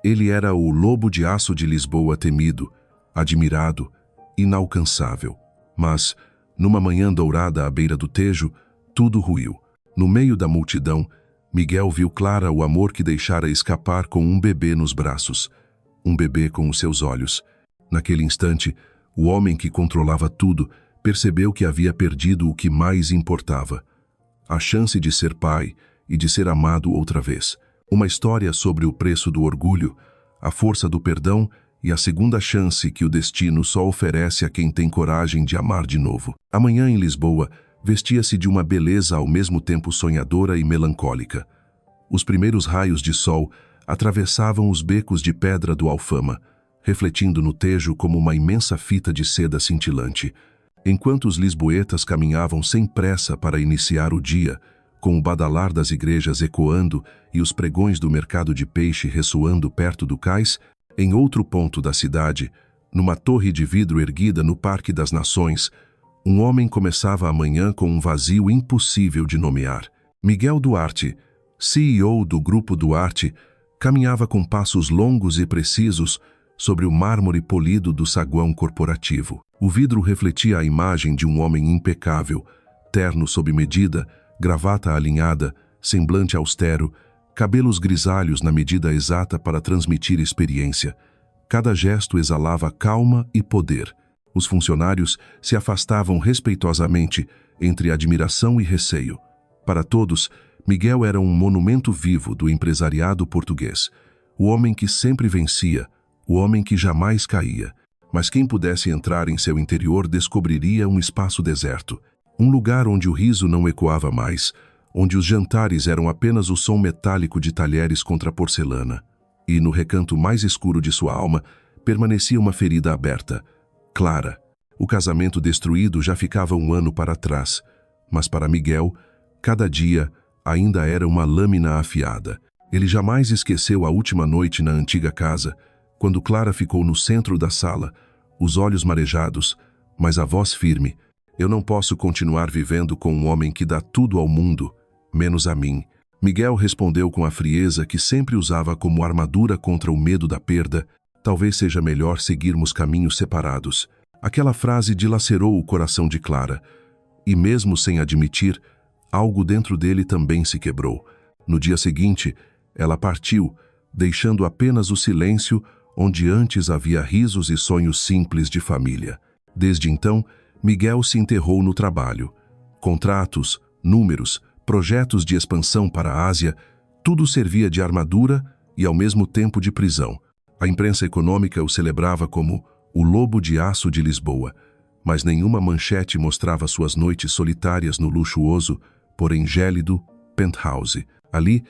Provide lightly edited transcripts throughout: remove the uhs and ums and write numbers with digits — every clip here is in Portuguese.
Ele era o lobo de aço de Lisboa temido, admirado, inalcançável. Mas, numa manhã dourada à beira do Tejo, tudo ruiu. No meio da multidão, Miguel viu Clara o amor que deixara escapar com um bebê nos braços. Um bebê com os seus olhos. Naquele instante, o homem que controlava tudo percebeu que havia perdido o que mais importava: a chance de ser pai e de ser amado outra vez. Uma história sobre o preço do orgulho, a força do perdão e a segunda chance que o destino só oferece a quem tem coragem de amar de novo. A manhã em Lisboa vestia-se de uma beleza ao mesmo tempo sonhadora e melancólica. Os primeiros raios de sol atravessavam os becos de pedra do Alfama, refletindo no Tejo como uma imensa fita de seda cintilante. Enquanto os lisboetas caminhavam sem pressa para iniciar o dia, com o badalar das igrejas ecoando e os pregões do mercado de peixe ressoando perto do cais, em outro ponto da cidade, numa torre de vidro erguida no Parque das Nações, um homem começava a manhã com um vazio impossível de nomear. Miguel Duarte, CEO do Grupo Duarte, caminhava com passos longos e precisos sobre o mármore polido do saguão corporativo. O vidro refletia a imagem de um homem impecável, terno sob medida, gravata alinhada, semblante austero, cabelos grisalhos na medida exata para transmitir experiência. Cada gesto exalava calma e poder. Os funcionários se afastavam respeitosamente, entre admiração e receio. Para todos, Miguel era um monumento vivo do empresariado português. O homem que sempre vencia, o homem que jamais caía. Mas quem pudesse entrar em seu interior descobriria um espaço deserto. Um lugar onde o riso não ecoava mais, onde os jantares eram apenas o som metálico de talheres contra porcelana. E, no recanto mais escuro de sua alma, permanecia uma ferida aberta. Clara. O casamento destruído já ficava um ano para trás, mas para Miguel, cada dia ainda era uma lâmina afiada. Ele jamais esqueceu a última noite na antiga casa, quando Clara ficou no centro da sala, os olhos marejados, mas a voz firme: "Eu não posso continuar vivendo com um homem que dá tudo ao mundo, menos a mim." Miguel respondeu com a frieza que sempre usava como armadura contra o medo da perda: "Talvez seja melhor seguirmos caminhos separados." Aquela frase dilacerou o coração de Clara, e mesmo sem admitir, algo dentro dele também se quebrou. No dia seguinte, ela partiu, deixando apenas o silêncio onde antes havia risos e sonhos simples de família. Desde então, Miguel se enterrou no trabalho. Contratos, números, projetos de expansão para a Ásia, tudo servia de armadura e ao mesmo tempo de prisão. A imprensa econômica o celebrava como o lobo de aço de Lisboa, mas nenhuma manchete mostrava suas noites solitárias no luxuoso, porém gélido, penthouse. Ali,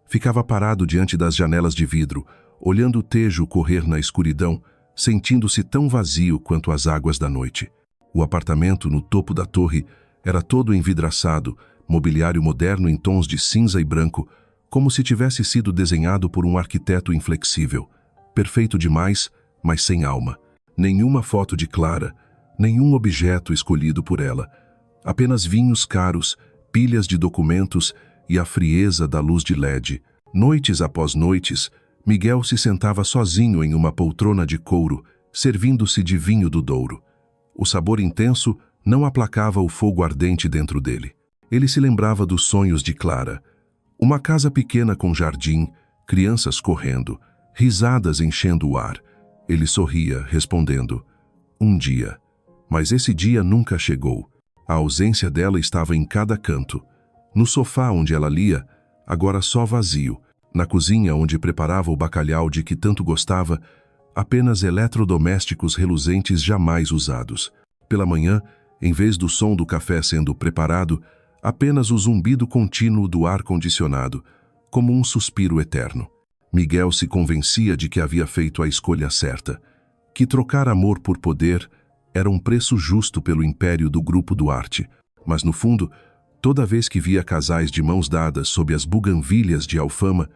ficava parado diante das janelas de vidro, olhando o Tejo correr na escuridão, sentindo-se tão vazio quanto as águas da noite. O apartamento no topo da torre era todo envidraçado, mobiliário moderno em tons de cinza e branco, como se tivesse sido desenhado por um arquiteto inflexível. Perfeito demais, mas sem alma. Nenhuma foto de Clara, nenhum objeto escolhido por ela. Apenas vinhos caros, pilhas de documentos e a frieza da luz de LED. Noites após noites, Miguel se sentava sozinho em uma poltrona de couro, servindo-se de vinho do Douro. O sabor intenso não aplacava o fogo ardente dentro dele. Ele se lembrava dos sonhos de Clara. Uma casa pequena com jardim, crianças correndo, risadas enchendo o ar. Ele sorria, respondendo: "Um dia." Mas esse dia nunca chegou. A ausência dela estava em cada canto. No sofá onde ela lia, agora só vazio. Na cozinha onde preparava o bacalhau de que tanto gostava, apenas eletrodomésticos reluzentes jamais usados. Pela manhã, em vez do som do café sendo preparado, apenas o zumbido contínuo do ar-condicionado, como um suspiro eterno. Miguel se convencia de que havia feito a escolha certa, que trocar amor por poder era um preço justo pelo império do Grupo Duarte, mas no fundo, toda vez que via casais de mãos dadas sob as buganvílias de Alfama,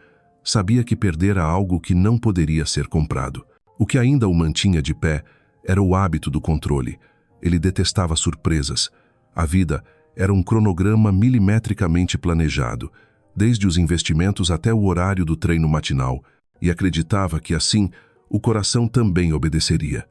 sabia que perdera algo que não poderia ser comprado. O que ainda o mantinha de pé era o hábito do controle. Ele detestava surpresas. A vida era um cronograma milimetricamente planejado, desde os investimentos até o horário do treino matinal, e acreditava que assim o coração também obedeceria.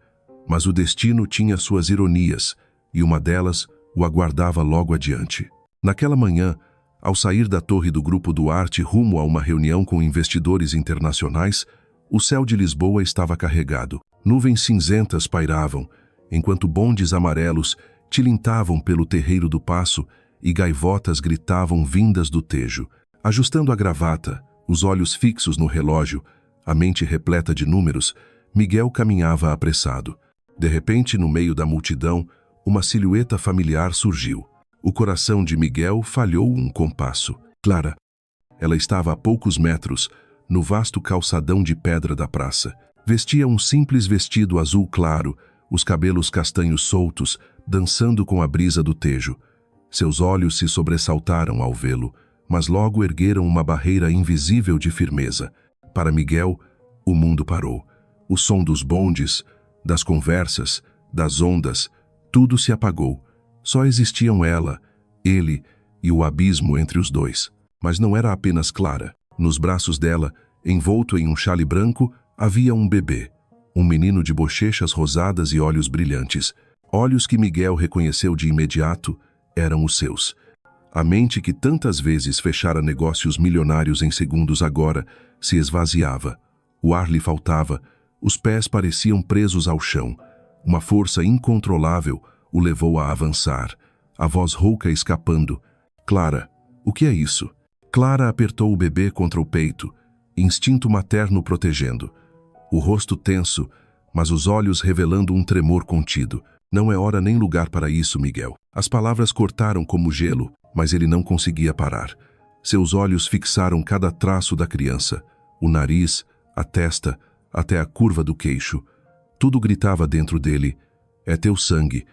Mas o destino tinha suas ironias, e uma delas o aguardava logo adiante. Naquela manhã, ao sair da torre do Grupo Duarte rumo a uma reunião com investidores internacionais, o céu de Lisboa estava carregado. Nuvens cinzentas pairavam, enquanto bondes amarelos tilintavam pelo terreiro do Paço e gaivotas gritavam vindas do Tejo. Ajustando a gravata, os olhos fixos no relógio, a mente repleta de números, Miguel caminhava apressado. De repente, no meio da multidão, uma silhueta familiar surgiu. O coração de Miguel falhou um compasso. Clara. Ela estava a poucos metros, no vasto calçadão de pedra da praça. Vestia um simples vestido azul claro, os cabelos castanhos soltos, dançando com a brisa do Tejo. Seus olhos se sobressaltaram ao vê-lo, mas logo ergueram uma barreira invisível de firmeza. Para Miguel, o mundo parou. O som dos bondes, das conversas, das ondas, tudo se apagou. Só existiam ela, ele e o abismo entre os dois. Mas não era apenas Clara. Nos braços dela, envolto em um xale branco, havia um bebê. Um menino de bochechas rosadas e olhos brilhantes. Olhos que Miguel reconheceu de imediato eram os seus. A mente que tantas vezes fechara negócios milionários em segundos agora se esvaziava. O ar lhe faltava, os pés pareciam presos ao chão. Uma força incontrolável o levou a avançar, a voz rouca escapando. Clara, o que é isso? Clara apertou o bebê contra o peito, instinto materno protegendo. O rosto tenso, mas os olhos revelando um tremor contido. Não é hora nem lugar para isso, Miguel. As palavras cortaram como gelo, mas ele não conseguia parar. Seus olhos fixaram cada traço da criança, o nariz, a testa, até a curva do queixo. Tudo gritava dentro dele: é teu sangue.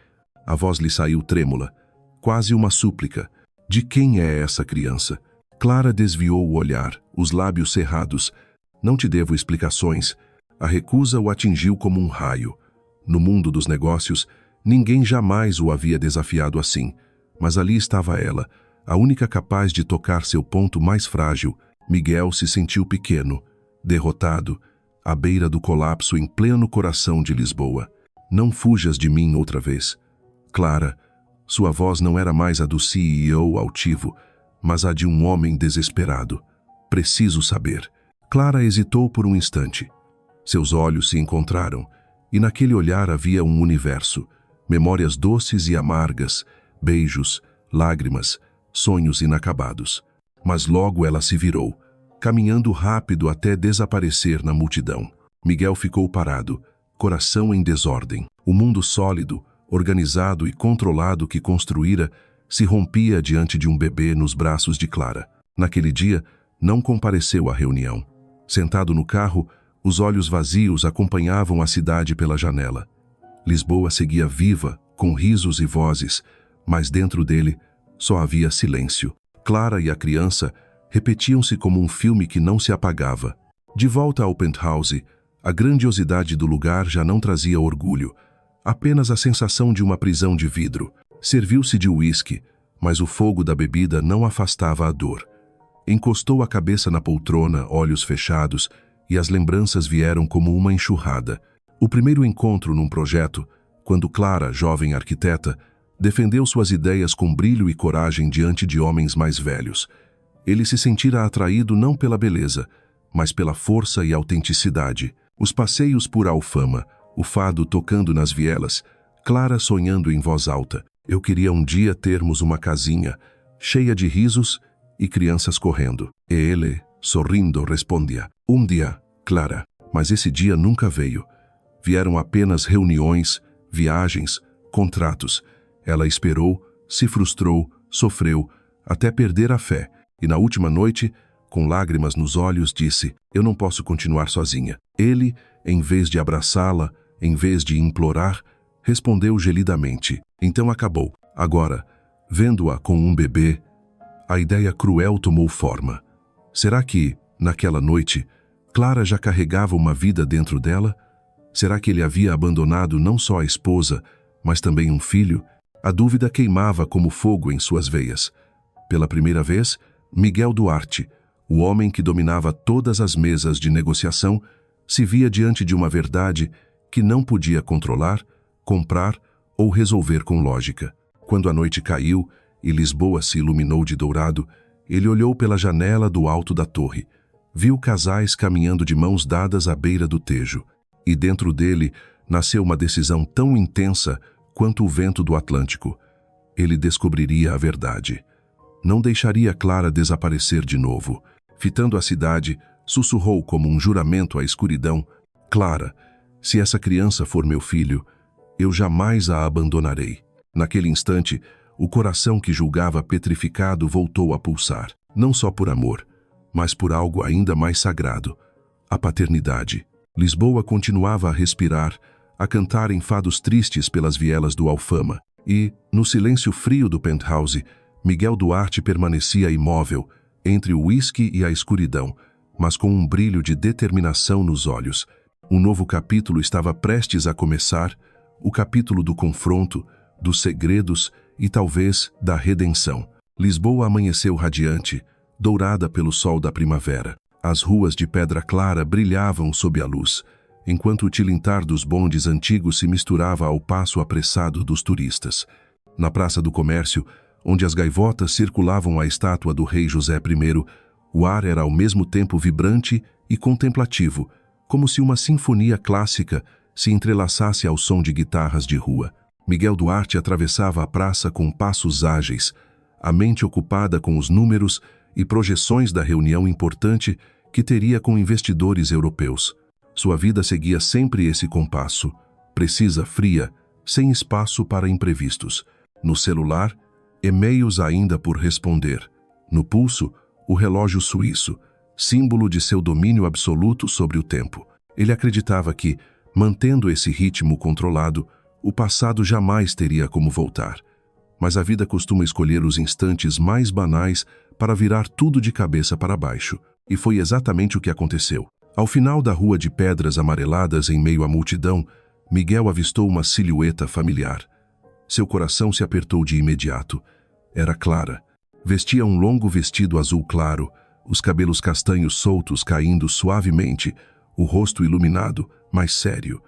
A voz lhe saiu trêmula, quase uma súplica. De quem é essa criança? Clara desviou o olhar, os lábios cerrados. Não te devo explicações. A recusa o atingiu como um raio. No mundo dos negócios, ninguém jamais o havia desafiado assim. Mas ali estava ela, a única capaz de tocar seu ponto mais frágil. Miguel se sentiu pequeno, derrotado, à beira do colapso em pleno coração de Lisboa. Não fujas de mim outra vez. Clara, sua voz não era mais a do CEO altivo, mas a de um homem desesperado. Preciso saber. Clara hesitou por um instante. Seus olhos se encontraram, e naquele olhar havia um universo. Memórias doces e amargas, beijos, lágrimas, sonhos inacabados. Mas logo ela se virou, caminhando rápido até desaparecer na multidão. Miguel ficou parado, coração em desordem. O mundo sólido, organizado e controlado que construíra se rompia diante de um bebê nos braços de Clara. Naquele dia, não compareceu à reunião. Sentado no carro, os olhos vazios acompanhavam a cidade pela janela. Lisboa seguia viva, com risos e vozes, mas dentro dele só havia silêncio. Clara e a criança repetiam-se como um filme que não se apagava. De volta ao penthouse, a grandiosidade do lugar já não trazia orgulho, apenas a sensação de uma prisão de vidro. Serviu-se de uísque, mas o fogo da bebida não afastava a dor. Encostou a cabeça na poltrona, olhos fechados, e as lembranças vieram como uma enxurrada. O primeiro encontro num projeto, quando Clara, jovem arquiteta, defendeu suas ideias com brilho e coragem diante de homens mais velhos. Ele se sentira atraído não pela beleza, mas pela força e autenticidade. Os passeios por Alfama, o fado tocando nas vielas, Clara sonhando em voz alta. Eu queria um dia termos uma casinha, cheia de risos e crianças correndo. E ele, sorrindo, respondia: um dia, Clara. Mas esse dia nunca veio. Vieram apenas reuniões, viagens, contratos. Ela esperou, se frustrou, sofreu, até perder a fé. E na última noite, com lágrimas nos olhos, disse: eu não posso continuar sozinha. Ele, em vez de abraçá-la, em vez de implorar, respondeu gelidamente. Então acabou. Agora, vendo-a com um bebê, a ideia cruel tomou forma. Será que, naquela noite, Clara já carregava uma vida dentro dela? Será que ele havia abandonado não só a esposa, mas também um filho? A dúvida queimava como fogo em suas veias. Pela primeira vez, Miguel Duarte, O homem que dominava todas as mesas de negociação se via diante de uma verdade que não podia controlar, comprar ou resolver com lógica. Quando a noite caiu e Lisboa se iluminou de dourado, ele olhou pela janela do alto da torre. Viu casais caminhando de mãos dadas à beira do Tejo. E dentro dele nasceu uma decisão tão intensa quanto o vento do Atlântico. Ele descobriria a verdade. Não deixaria Clara desaparecer de novo. Fitando a cidade, sussurrou como um juramento à escuridão: Clara, se essa criança for meu filho, eu jamais a abandonarei. Naquele instante, o coração que julgava petrificado voltou a pulsar. Não só por amor, mas por algo ainda mais sagrado: a paternidade. Lisboa continuava a respirar, a cantar enfados tristes pelas vielas do Alfama. E, no silêncio frio do penthouse, Miguel Duarte permanecia imóvel, entre o uísque e a escuridão, mas com um brilho de determinação nos olhos. Um novo capítulo estava prestes a começar, o capítulo do confronto, dos segredos e talvez da redenção. Lisboa amanheceu radiante, dourada pelo sol da primavera. As ruas de pedra clara brilhavam sob a luz, enquanto o tilintar dos bondes antigos se misturava ao passo apressado dos turistas. Na Praça do Comércio, onde as gaivotas circulavam a estátua do rei José I, o ar era ao mesmo tempo vibrante e contemplativo, como se uma sinfonia clássica se entrelaçasse ao som de guitarras de rua. Miguel Duarte atravessava a praça com passos ágeis, a mente ocupada com os números e projeções da reunião importante que teria com investidores europeus. Sua vida seguia sempre esse compasso, precisa, fria, sem espaço para imprevistos. No celular, e-mails ainda por responder. No pulso, o relógio suíço, símbolo de seu domínio absoluto sobre o tempo. Ele acreditava que, mantendo esse ritmo controlado, o passado jamais teria como voltar. Mas a vida costuma escolher os instantes mais banais para virar tudo de cabeça para baixo. E foi exatamente o que aconteceu. Ao final da rua de pedras amareladas em meio à multidão, Miguel avistou uma silhueta familiar. Seu coração se apertou de imediato. Era Clara. Vestia um longo vestido azul claro, os cabelos castanhos soltos caindo suavemente, o rosto iluminado, mas sério.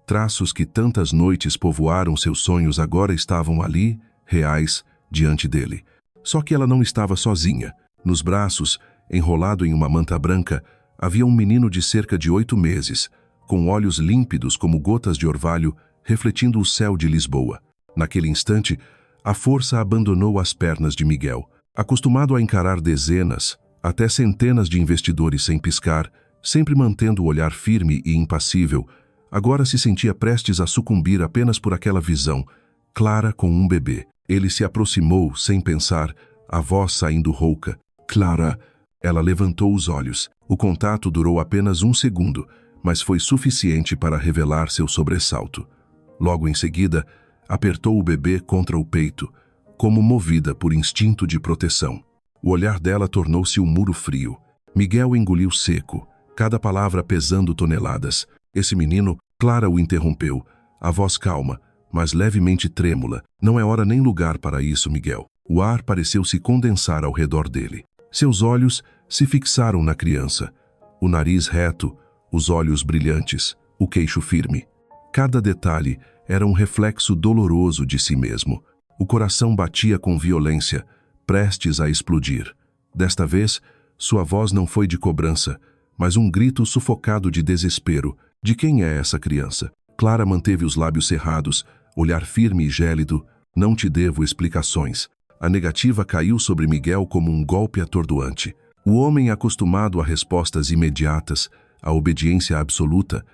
Traços que tantas noites povoaram seus sonhos agora estavam ali, reais, diante dele. Só que ela não estava sozinha. Nos braços, enrolado em uma manta branca, havia um menino de cerca de 8 meses, com olhos límpidos como gotas de orvalho, refletindo o céu de Lisboa. Naquele instante, a força abandonou as pernas de Miguel. Acostumado a encarar dezenas, até centenas de investidores sem piscar, sempre mantendo o olhar firme e impassível, agora se sentia prestes a sucumbir apenas por aquela visão, Clara com um bebê. Ele se aproximou, sem pensar, a voz saindo rouca. Clara! Ela levantou os olhos. O contato durou apenas 1 segundo, mas foi suficiente para revelar seu sobressalto. Logo em seguida, apertou o bebê contra o peito, como movida por instinto de proteção. O olhar dela tornou-se um muro frio. Miguel engoliu seco, cada palavra pesando toneladas. Esse menino, Clara o interrompeu, a voz calma, mas levemente trêmula. Não é hora nem lugar para isso, Miguel. O ar pareceu se condensar ao redor dele. Seus olhos se fixaram na criança. O nariz reto, os olhos brilhantes, o queixo firme. Cada detalhe era um reflexo doloroso de si mesmo. O coração batia com violência, prestes a explodir. Desta vez, sua voz não foi de cobrança, mas um grito sufocado de desespero. De quem é essa criança? Clara manteve os lábios cerrados, olhar firme e gélido. Não te devo explicações. A negativa caiu sobre Miguel como um golpe atordoante. O homem acostumado a respostas imediatas, a obediência absoluta,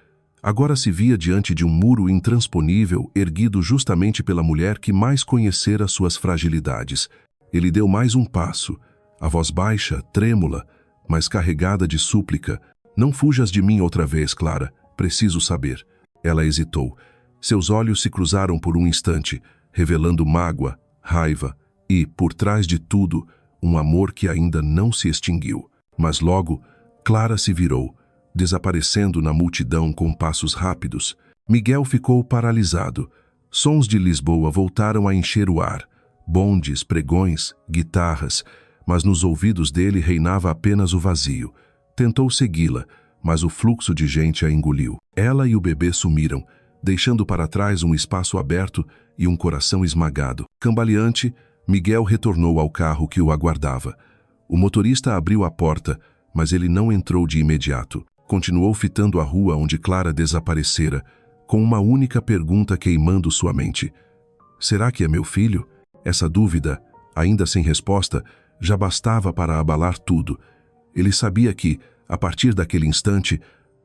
agora se via diante de um muro intransponível erguido justamente pela mulher que mais conhecera suas fragilidades. Ele deu mais um passo, a voz baixa, trêmula, mas carregada de súplica. Não fujas de mim outra vez, Clara. Preciso saber. Ela hesitou. Seus olhos se cruzaram por um instante, revelando mágoa, raiva e, por trás de tudo, um amor que ainda não se extinguiu. Mas logo, Clara se virou, desaparecendo na multidão com passos rápidos. Miguel ficou paralisado. Sons de Lisboa voltaram a encher o ar. Bondes, pregões, guitarras. mas nos ouvidos dele reinava apenas o vazio. Tentou segui-la, mas o fluxo de gente a engoliu. Ela e o bebê sumiram, deixando para trás um espaço aberto e um coração esmagado. Cambaleante, Miguel retornou ao carro que o aguardava. O motorista abriu a porta, mas ele não entrou de imediato. Continuou fitando a rua onde Clara desaparecera, com uma única pergunta queimando sua mente. Será que é meu filho? Essa dúvida, ainda sem resposta, já bastava para abalar tudo. Ele sabia que, a partir daquele instante,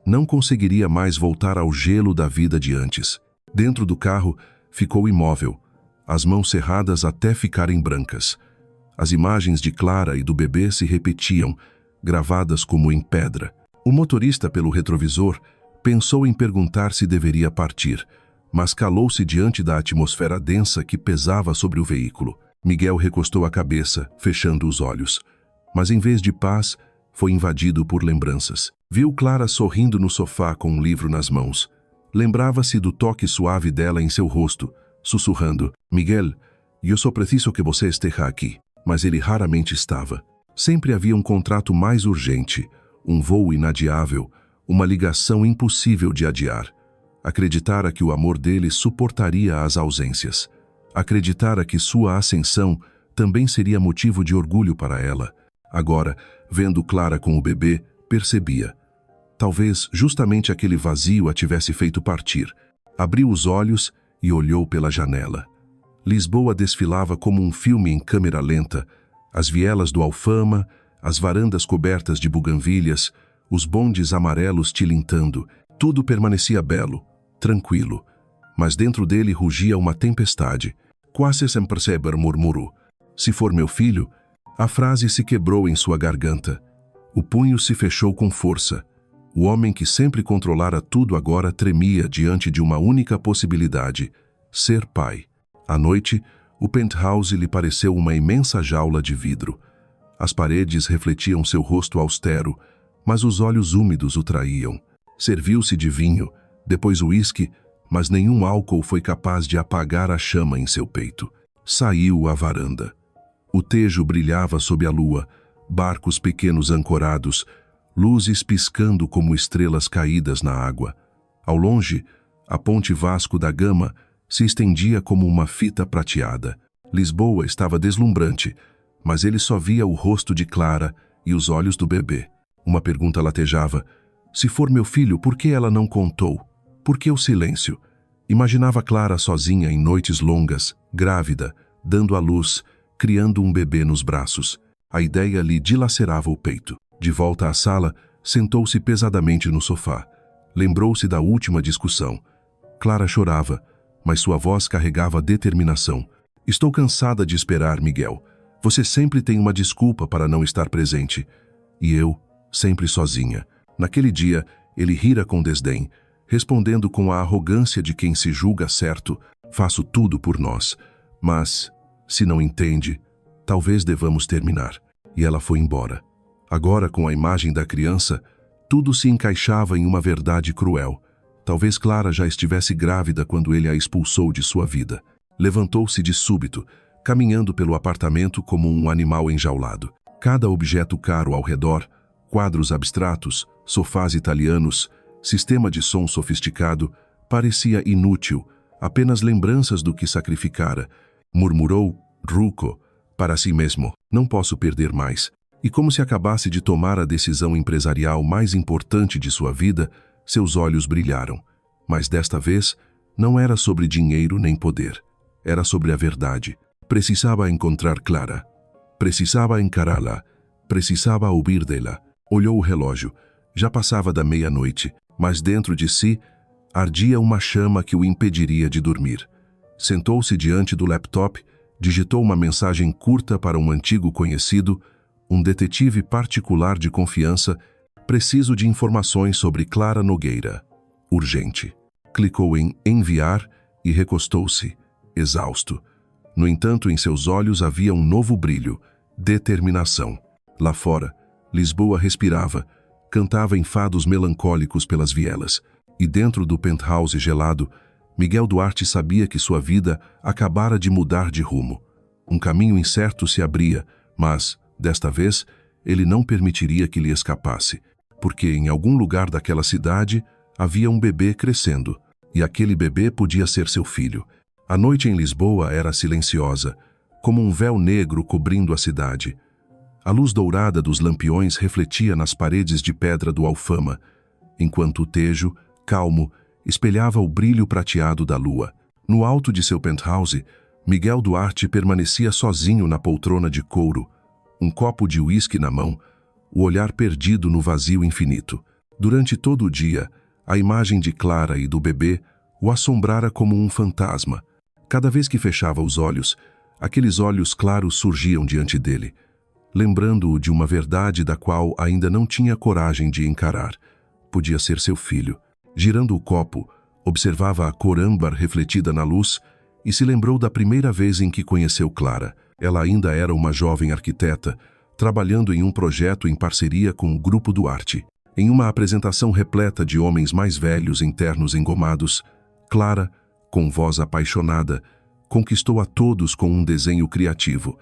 não conseguiria mais voltar ao gelo da vida de antes. Dentro do carro, ficou imóvel, as mãos cerradas até ficarem brancas. As imagens de Clara e do bebê se repetiam, gravadas como em pedra. O motorista, pelo retrovisor, pensou em perguntar se deveria partir, mas calou-se diante da atmosfera densa que pesava sobre o veículo. Miguel recostou a cabeça, fechando os olhos. Mas em vez de paz, foi invadido por lembranças. Viu Clara sorrindo no sofá com um livro nas mãos. Lembrava-se do toque suave dela em seu rosto, sussurrando: Miguel, eu só preciso que você esteja aqui. Mas ele raramente estava. Sempre havia um contrato mais urgente, um voo inadiável, uma ligação impossível de adiar. Acreditara que o amor dele suportaria as ausências. Acreditara que sua ascensão também seria motivo de orgulho para ela. Agora, vendo Clara com o bebê, percebia. Talvez justamente aquele vazio a tivesse feito partir. Abriu os olhos e olhou pela janela. Lisboa desfilava como um filme em câmera lenta, as vielas do Alfama, as varandas cobertas de buganvílias, os bondes amarelos tilintando. Tudo permanecia belo, tranquilo, mas dentro dele rugia uma tempestade. Quase sem perceber, murmurou: se for meu filho. A frase se quebrou em sua garganta. O punho se fechou com força. O homem que sempre controlara tudo agora tremia diante de uma única possibilidade: ser pai. À noite, o penthouse lhe pareceu uma imensa jaula de vidro. As paredes refletiam seu rosto austero, mas os olhos úmidos o traíam. Serviu-se de vinho, depois uísque, mas nenhum álcool foi capaz de apagar a chama em seu peito. Saiu à varanda. O Tejo brilhava sob a lua, barcos pequenos ancorados, luzes piscando como estrelas caídas na água. Ao longe, a ponte Vasco da Gama se estendia como uma fita prateada. Lisboa estava deslumbrante, mas ele só via o rosto de Clara e os olhos do bebê. Uma pergunta latejava: se for meu filho, por que ela não contou? Por que o silêncio? Imaginava Clara sozinha em noites longas, grávida, dando à luz, criando um bebê nos braços. A ideia lhe dilacerava o peito. De volta à sala, sentou-se pesadamente no sofá. Lembrou-se da última discussão. Clara chorava, mas sua voz carregava determinação. Estou cansada de esperar, Miguel. Você sempre tem uma desculpa para não estar presente. E eu, sempre sozinha. Naquele dia, ele rira com desdém, respondendo com a arrogância de quem se julga certo: faço tudo por nós. Mas, se não entende, talvez devamos terminar. E ela foi embora. Agora, com a imagem da criança, tudo se encaixava em uma verdade cruel. Talvez Clara já estivesse grávida quando ele a expulsou de sua vida. Levantou-se de súbito, caminhando pelo apartamento como um animal enjaulado. Cada objeto caro ao redor, quadros abstratos, sofás italianos, sistema de som sofisticado, parecia inútil, apenas lembranças do que sacrificara. Murmurou, rouco, para si mesmo: não posso perder mais. E como se acabasse de tomar a decisão empresarial mais importante de sua vida, seus olhos brilharam. Mas desta vez, não era sobre dinheiro nem poder. Era sobre a verdade. Precisava encontrar Clara. Precisava encará-la. Precisava ouvir dela. Olhou o relógio. Já passava da meia-noite, mas dentro de si ardia uma chama que o impediria de dormir. Sentou-se diante do laptop, digitou uma mensagem curta para um antigo conhecido, um detetive particular de confiança: preciso de informações sobre Clara Nogueira. Urgente. Clicou em enviar e recostou-se, exausto. No entanto, em seus olhos havia um novo brilho: determinação. Lá fora, Lisboa respirava, cantava enfados melancólicos pelas vielas. E dentro do penthouse gelado, Miguel Duarte sabia que sua vida acabara de mudar de rumo. Um caminho incerto se abria, mas, Desta vez, ele não permitiria que lhe escapasse, porque em algum lugar daquela cidade havia um bebê crescendo, e aquele bebê podia ser seu filho. A noite em Lisboa era silenciosa, como um véu negro cobrindo a cidade. A luz dourada dos lampiões refletia nas paredes de pedra do Alfama, enquanto o Tejo, calmo, espelhava o brilho prateado da lua. No alto de seu penthouse, Miguel Duarte permanecia sozinho na poltrona de couro, um copo de uísque na mão, o olhar perdido no vazio infinito. Durante todo o dia, a imagem de Clara e do bebê o assombrara como um fantasma. Cada vez que fechava os olhos, aqueles olhos claros surgiam diante dele, lembrando-o de uma verdade da qual ainda não tinha coragem de encarar. Podia ser seu filho. Girando o copo, observava a cor âmbar refletida na luz e se lembrou da primeira vez em que conheceu Clara. Ela ainda era uma jovem arquiteta, trabalhando em um projeto em parceria com o Grupo Duarte. Em uma apresentação repleta de homens mais velhos em ternos engomados, Clara, com voz apaixonada, conquistou a todos com um desenho criativo.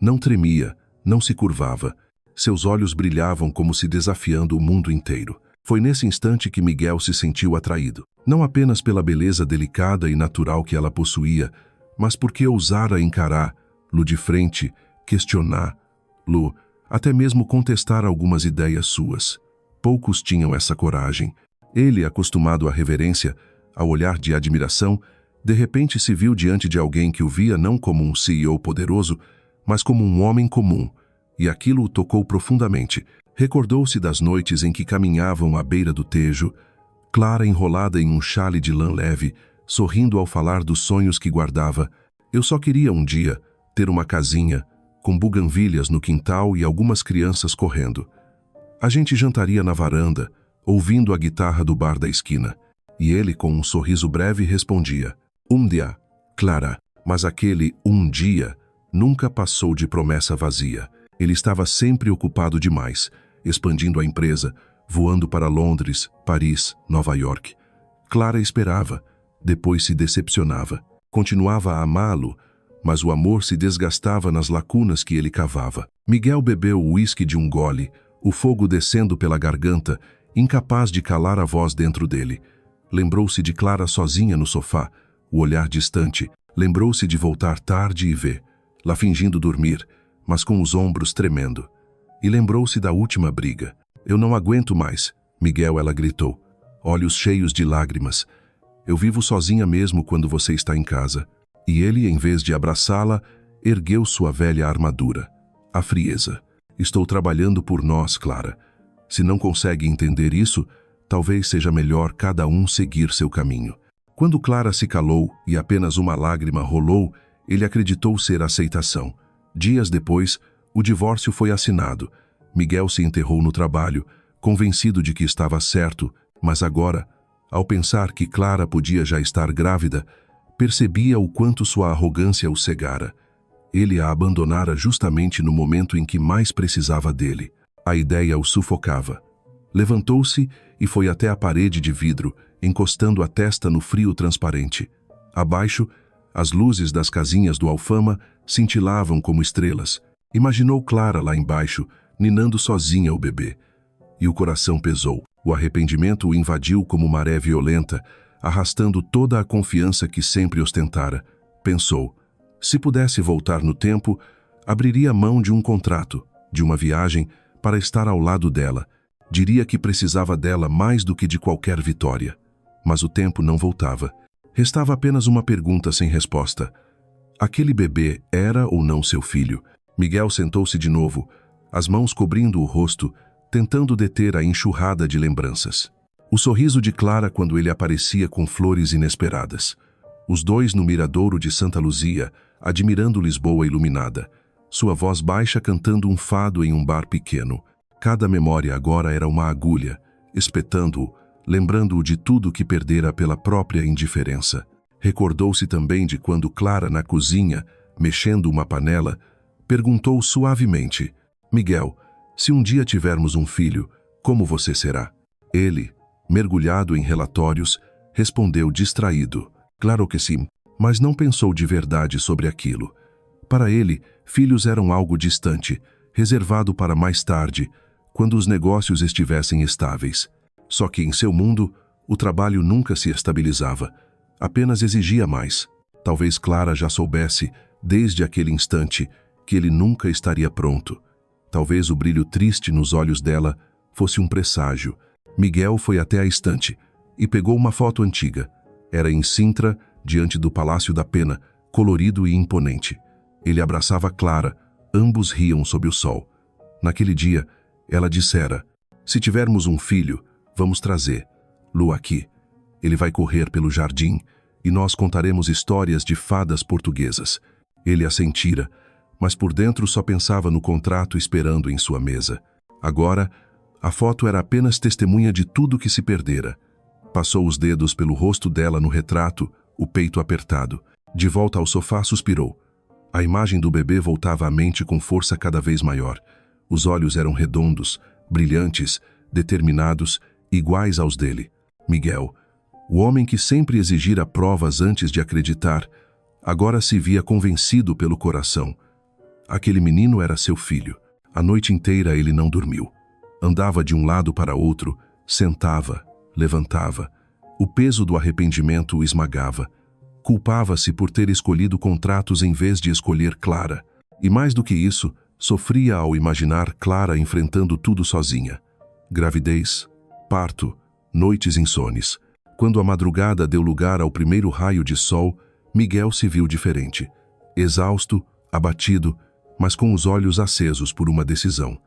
Não tremia, não se curvava. Seus olhos brilhavam como se desafiando o mundo inteiro. Foi nesse instante que Miguel se sentiu atraído. Não apenas pela beleza delicada e natural que ela possuía, mas porque ousara encarar-lo de frente, questioná-lo, até mesmo contestar algumas ideias suas. Poucos tinham essa coragem. Ele, acostumado à reverência, ao olhar de admiração, de repente se viu diante de alguém que o via não como um CEO poderoso, mas como um homem comum, e aquilo o tocou profundamente. Recordou-se das noites em que caminhavam à beira do Tejo, Clara enrolada em um xale de lã leve, sorrindo ao falar dos sonhos que guardava. Eu só queria um dia ter uma casinha, com buganvílias no quintal e algumas crianças correndo. A gente jantaria na varanda, ouvindo a guitarra do bar da esquina. E ele, com um sorriso breve, respondia: "Um dia, Clara." Mas aquele "um dia" nunca passou de promessa vazia. Ele estava sempre ocupado demais, expandindo a empresa, voando para Londres, Paris, Nova York. Clara esperava, depois se decepcionava. Continuava a amá-lo, mas o amor se desgastava nas lacunas que ele cavava. Miguel bebeu o uísque de um gole, o fogo descendo pela garganta, incapaz de calar a voz dentro dele. Lembrou-se de Clara sozinha no sofá, o olhar distante. Lembrou-se de voltar tarde e ver-la fingindo dormir, mas com os ombros tremendo. E lembrou-se da última briga. "Eu não aguento mais, Miguel", ela gritou, olhos cheios de lágrimas. "Eu vivo sozinha mesmo quando você está em casa." E ele, em vez de abraçá-la, ergueu sua velha armadura. A frieza. "Estou trabalhando por nós, Clara. Se não consegue entender isso, talvez seja melhor cada um seguir seu caminho." Quando Clara se calou e apenas uma lágrima rolou, ele acreditou ser aceitação. Dias depois, o divórcio foi assinado. Miguel se enterrou no trabalho, convencido de que estava certo, mas agora, ao pensar que Clara podia já estar grávida, percebia o quanto sua arrogância o cegara. Ele a abandonara justamente no momento em que mais precisava dele. A ideia o sufocava. Levantou-se e foi até a parede de vidro, encostando a testa no frio transparente. Abaixo, as luzes das casinhas do Alfama cintilavam como estrelas. Imaginou Clara lá embaixo, ninando sozinha o bebê. E o coração pesou. O arrependimento o invadiu como maré violenta, arrastando toda a confiança que sempre ostentara. Pensou: se pudesse voltar no tempo, abriria mão de um contrato, de uma viagem, para estar ao lado dela. Diria que precisava dela mais do que de qualquer vitória. Mas o tempo não voltava. Restava apenas uma pergunta sem resposta. Aquele bebê era ou não seu filho? Miguel sentou-se de novo, as mãos cobrindo o rosto, tentando deter a enxurrada de lembranças. O sorriso de Clara quando ele aparecia com flores inesperadas. Os dois no miradouro de Santa Luzia, admirando Lisboa iluminada. Sua voz baixa cantando um fado em um bar pequeno. Cada memória agora era uma agulha, espetando-o, lembrando-o de tudo que perdera pela própria indiferença. Recordou-se também de quando Clara, na cozinha, mexendo uma panela, perguntou suavemente: "Miguel, se um dia tivermos um filho, como você será?" Ele, mergulhado em relatórios, respondeu distraído: "Claro que sim", mas não pensou de verdade sobre aquilo. Para ele, filhos eram algo distante, reservado para mais tarde, quando os negócios estivessem estáveis. Só que em seu mundo, o trabalho nunca se estabilizava, apenas exigia mais. Talvez Clara já soubesse, desde aquele instante, que ele nunca estaria pronto. Talvez o brilho triste nos olhos dela fosse um presságio. Miguel foi até a estante e pegou uma foto antiga. Era em Sintra, diante do Palácio da Pena, colorido e imponente. Ele abraçava Clara, ambos riam sob o sol. Naquele dia, ela dissera: "Se tivermos um filho, vamos trazer Lu aqui. Ele vai correr pelo jardim e nós contaremos histórias de fadas portuguesas." Ele assentira, mas por dentro só pensava no contrato esperando em sua mesa. Agora, a foto era apenas testemunha de tudo que se perdera. Passou os dedos pelo rosto dela no retrato, o peito apertado. De volta ao sofá, suspirou. A imagem do bebê voltava à mente com força cada vez maior. Os olhos eram redondos, brilhantes, determinados, iguais aos dele. Miguel, o homem que sempre exigira provas antes de acreditar, agora se via convencido pelo coração. Aquele menino era seu filho. A noite inteira ele não dormiu. Andava de um lado para outro, sentava, levantava. O peso do arrependimento o esmagava. Culpava-se por ter escolhido contratos em vez de escolher Clara. E mais do que isso, sofria ao imaginar Clara enfrentando tudo sozinha. Gravidez, parto, noites insones. Quando a madrugada deu lugar ao primeiro raio de sol, Miguel se viu diferente. Exausto, abatido, mas com os olhos acesos por uma decisão.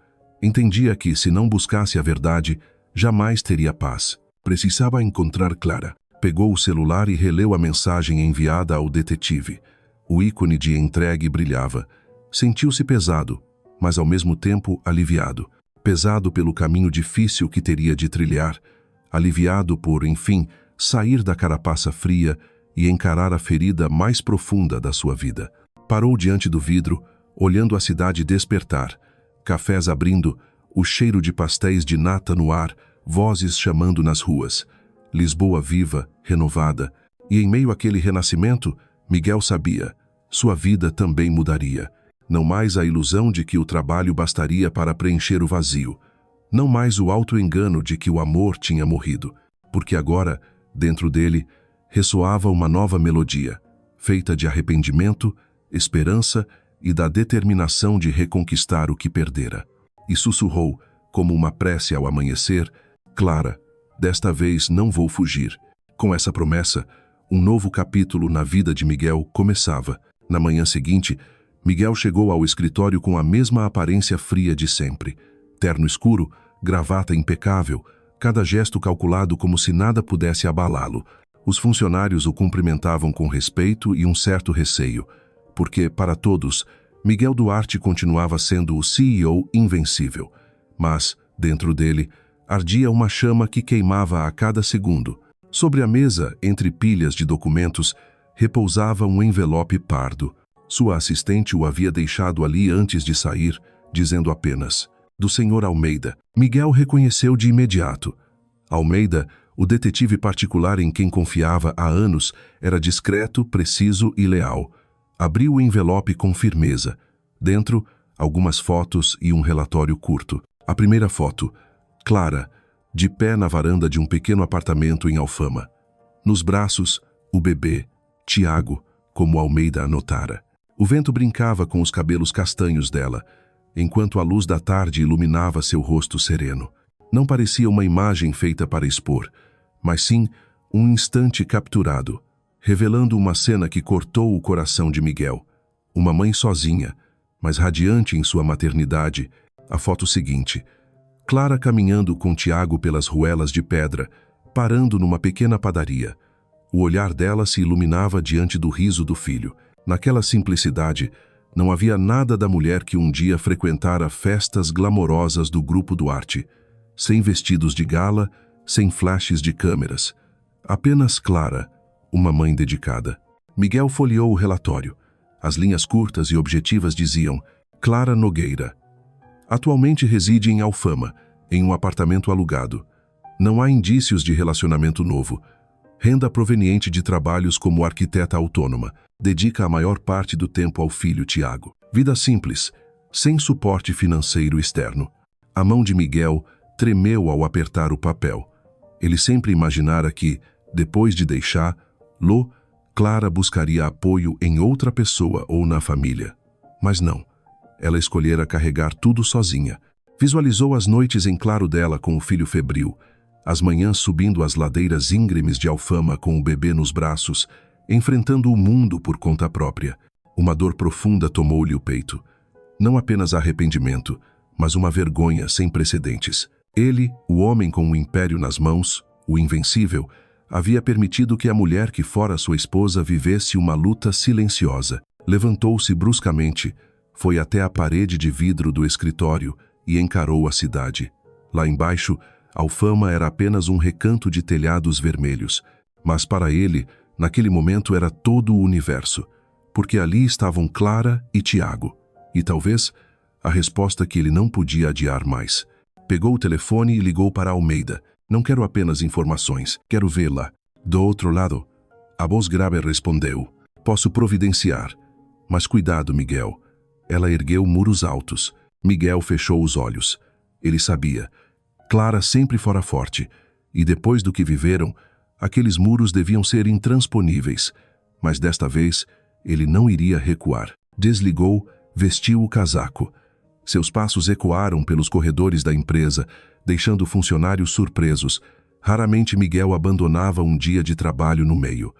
Entendia que, se não buscasse a verdade, jamais teria paz. Precisava encontrar Clara. Pegou o celular e releu a mensagem enviada ao detetive. O ícone de entregue brilhava. Sentiu-se pesado, mas ao mesmo tempo aliviado. Pesado pelo caminho difícil que teria de trilhar. Aliviado por, enfim, sair da carapaça fria e encarar a ferida mais profunda da sua vida. Parou diante do vidro, olhando a cidade despertar. Cafés abrindo, o cheiro de pastéis de nata no ar, vozes chamando nas ruas. Lisboa viva, renovada, e em meio àquele renascimento, Miguel sabia, sua vida também mudaria. Não mais a ilusão de que o trabalho bastaria para preencher o vazio. Não mais o auto-engano de que o amor tinha morrido. Porque agora, dentro dele, ressoava uma nova melodia, feita de arrependimento, esperança e da determinação de reconquistar o que perdera. E sussurrou, como uma prece ao amanhecer: "Clara, desta vez não vou fugir." Com essa promessa, um novo capítulo na vida de Miguel começava. Na manhã seguinte, Miguel chegou ao escritório com a mesma aparência fria de sempre. Terno escuro, gravata impecável, cada gesto calculado como se nada pudesse abalá-lo. Os funcionários o cumprimentavam com respeito e um certo receio, porque, para todos, Miguel Duarte continuava sendo o CEO invencível. Mas, dentro dele, ardia uma chama que queimava a cada segundo. Sobre a mesa, entre pilhas de documentos, repousava um envelope pardo. Sua assistente o havia deixado ali antes de sair, dizendo apenas: "Do Sr. Almeida." Miguel reconheceu de imediato. Almeida, o detetive particular em quem confiava há anos, era discreto, preciso e leal. Abriu o envelope com firmeza. Dentro, algumas fotos e um relatório curto. A primeira foto: Clara, de pé na varanda de um pequeno apartamento em Alfama. Nos braços, o bebê, Tiago, como Almeida anotara. O vento brincava com os cabelos castanhos dela, enquanto a luz da tarde iluminava seu rosto sereno. Não parecia uma imagem feita para expor, mas sim um instante capturado, revelando uma cena que cortou o coração de Miguel. Uma mãe sozinha, mas radiante em sua maternidade. A foto seguinte: Clara caminhando com Tiago pelas ruelas de pedra, parando numa pequena padaria. O olhar dela se iluminava diante do riso do filho. Naquela simplicidade, não havia nada da mulher que um dia frequentara festas glamorosas do Grupo Duarte, sem vestidos de gala, sem flashes de câmeras. Apenas Clara, uma mãe dedicada. Miguel folheou o relatório. As linhas curtas e objetivas diziam: Clara Nogueira. Atualmente reside em Alfama, em um apartamento alugado. Não há indícios de relacionamento novo. Renda proveniente de trabalhos como arquiteta autônoma. Dedica a maior parte do tempo ao filho Tiago. Vida simples, sem suporte financeiro externo. A mão de Miguel tremeu ao apertar o papel. Ele sempre imaginara que, depois de deixá-lo, Clara buscaria apoio em outra pessoa ou na família. Mas não. Ela escolhera carregar tudo sozinha. Visualizou as noites em claro dela com o filho febril, as manhãs subindo as ladeiras íngremes de Alfama com o bebê nos braços, enfrentando o mundo por conta própria. Uma dor profunda tomou-lhe o peito. Não apenas arrependimento, mas uma vergonha sem precedentes. Ele, o homem com o império nas mãos, o invencível, havia permitido que a mulher que fora sua esposa vivesse uma luta silenciosa. Levantou-se bruscamente, foi até a parede de vidro do escritório e encarou a cidade. Lá embaixo, Alfama era apenas um recanto de telhados vermelhos, mas para ele, naquele momento era todo o universo, porque ali estavam Clara e Tiago, e talvez a resposta que ele não podia adiar mais. Pegou o telefone e ligou para Almeida. Não quero apenas informações, quero vê-la. Do outro lado, a voz grave respondeu. Posso providenciar. Mas cuidado, Miguel. Ela ergueu muros altos. Miguel fechou os olhos. Ele sabia. Clara sempre fora forte. E depois do que viveram, aqueles muros deviam ser intransponíveis. Mas desta vez, ele não iria recuar. Desligou, vestiu o casaco. Seus passos ecoaram pelos corredores da empresa, deixando funcionários surpresos. Raramente Miguel abandonava um dia de trabalho no meio.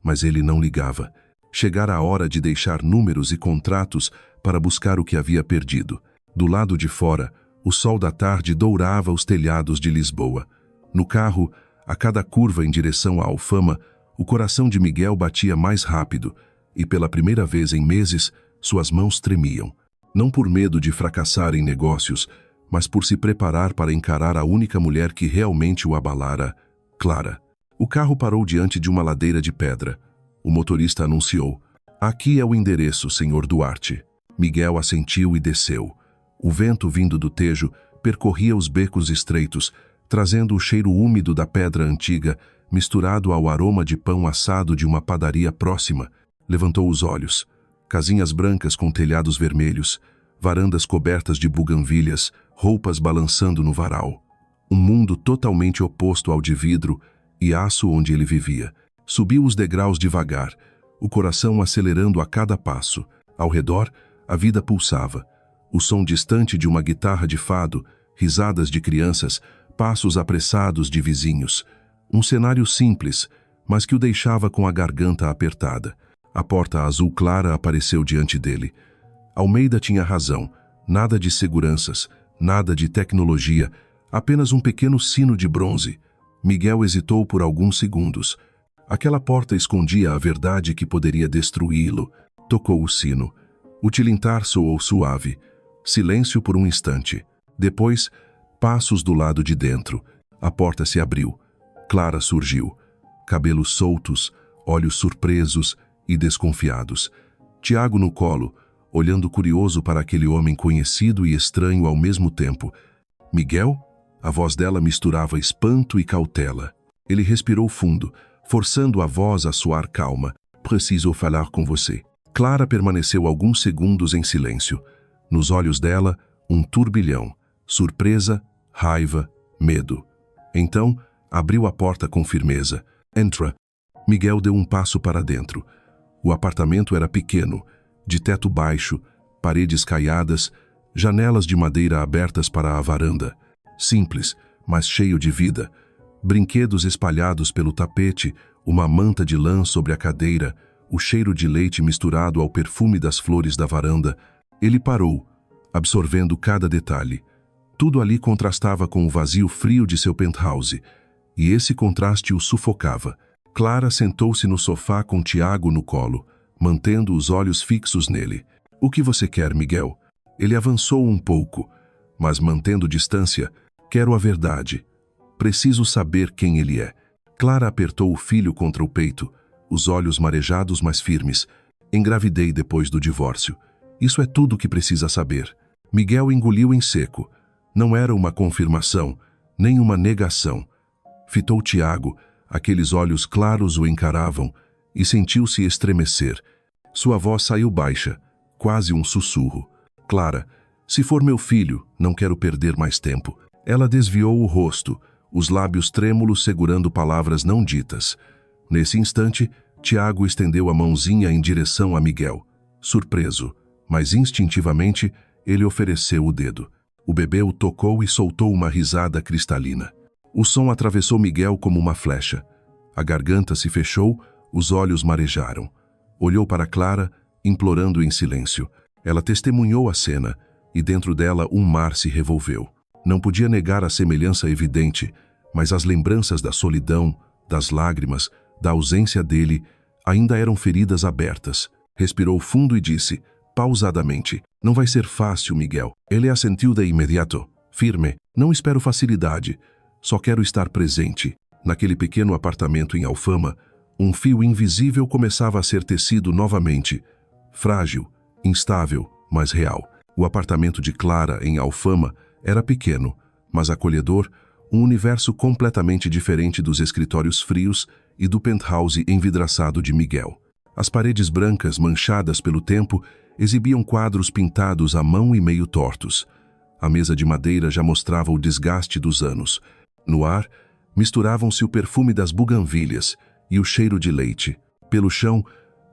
Mas ele não ligava. Chegara a hora de deixar números e contratos para buscar o que havia perdido. Do lado de fora, o sol da tarde dourava os telhados de Lisboa. No carro, a cada curva em direção à Alfama, o coração de Miguel batia mais rápido e, pela primeira vez em meses, suas mãos tremiam. Não por medo de fracassar em negócios, mas por se preparar para encarar a única mulher que realmente o abalara, Clara. O carro parou diante de uma ladeira de pedra. O motorista anunciou: "Aqui é o endereço, Sr. Duarte." Miguel assentiu e desceu. O vento vindo do Tejo percorria os becos estreitos, trazendo o cheiro úmido da pedra antiga, misturado ao aroma de pão assado de uma padaria próxima. Levantou os olhos. Casinhas brancas com telhados vermelhos, varandas cobertas de buganvílias, roupas balançando no varal. Um mundo totalmente oposto ao de vidro e aço onde ele vivia. Subiu os degraus devagar, o coração acelerando a cada passo. Ao redor, a vida pulsava. O som distante de uma guitarra de fado, risadas de crianças, passos apressados de vizinhos. Um cenário simples, mas que o deixava com a garganta apertada. A porta azul clara apareceu diante dele. Almeida tinha razão. Nada de seguranças, nada de tecnologia, apenas um pequeno sino de bronze. Miguel hesitou por alguns segundos. Aquela porta escondia a verdade que poderia destruí-lo. Tocou o sino. O tilintar soou suave. Silêncio por um instante. Depois, passos do lado de dentro. A porta se abriu. Clara surgiu. Cabelos soltos, olhos surpresos e desconfiados. Tiago no colo, olhando curioso para aquele homem conhecido e estranho ao mesmo tempo. Miguel? A voz dela misturava espanto e cautela. Ele respirou fundo, forçando a voz a soar calma. Preciso falar com você. Clara permaneceu alguns segundos em silêncio. Nos olhos dela, um turbilhão. Surpresa, raiva, medo. Então, abriu a porta com firmeza. Entra. Miguel deu um passo para dentro. O apartamento era pequeno, de teto baixo, paredes caiadas, janelas de madeira abertas para a varanda. Simples, mas cheio de vida. Brinquedos espalhados pelo tapete, uma manta de lã sobre a cadeira, o cheiro de leite misturado ao perfume das flores da varanda. Ele parou, absorvendo cada detalhe. Tudo ali contrastava com o vazio frio de seu penthouse, e esse contraste o sufocava. Clara sentou-se no sofá com Tiago no colo, mantendo os olhos fixos nele. O que você quer, Miguel? Ele avançou um pouco, mas mantendo distância. Quero a verdade. Preciso saber quem ele é. Clara apertou o filho contra o peito, os olhos marejados mas firmes. Engravidei depois do divórcio. Isso é tudo que precisa saber. Miguel engoliu em seco. Não era uma confirmação, nem uma negação. Fitou Tiago. Aqueles olhos claros o encaravam e sentiu-se estremecer. Sua voz saiu baixa, quase um sussurro. Clara, Se for meu filho, não quero perder mais tempo. Ela desviou o rosto, os lábios trêmulos segurando palavras não ditas. Nesse instante, Tiago estendeu a mãozinha em direção a Miguel. Surpreso, mas instintivamente, ele ofereceu o dedo. O bebê o tocou e soltou uma risada cristalina. O som atravessou Miguel como uma flecha. A garganta se fechou, os olhos marejaram. Olhou para Clara, implorando em silêncio. Ela testemunhou a cena, e dentro dela um mar se revolveu. Não podia negar a semelhança evidente, mas as lembranças da solidão, das lágrimas, da ausência dele, ainda eram feridas abertas. Respirou fundo e disse, pausadamente, não vai ser fácil, Miguel. Ele assentiu de imediato, firme. Não espero facilidade, só quero estar presente. Naquele pequeno apartamento em Alfama, um fio invisível começava a ser tecido novamente. Frágil, instável, mas real. O apartamento de Clara, em Alfama, era pequeno, mas acolhedor, um universo completamente diferente dos escritórios frios e do penthouse envidraçado de Miguel. As paredes brancas, manchadas pelo tempo, exibiam quadros pintados à mão e meio tortos. A mesa de madeira já mostrava o desgaste dos anos. No ar, misturavam-se o perfume das buganvílias e o cheiro de leite. Pelo chão,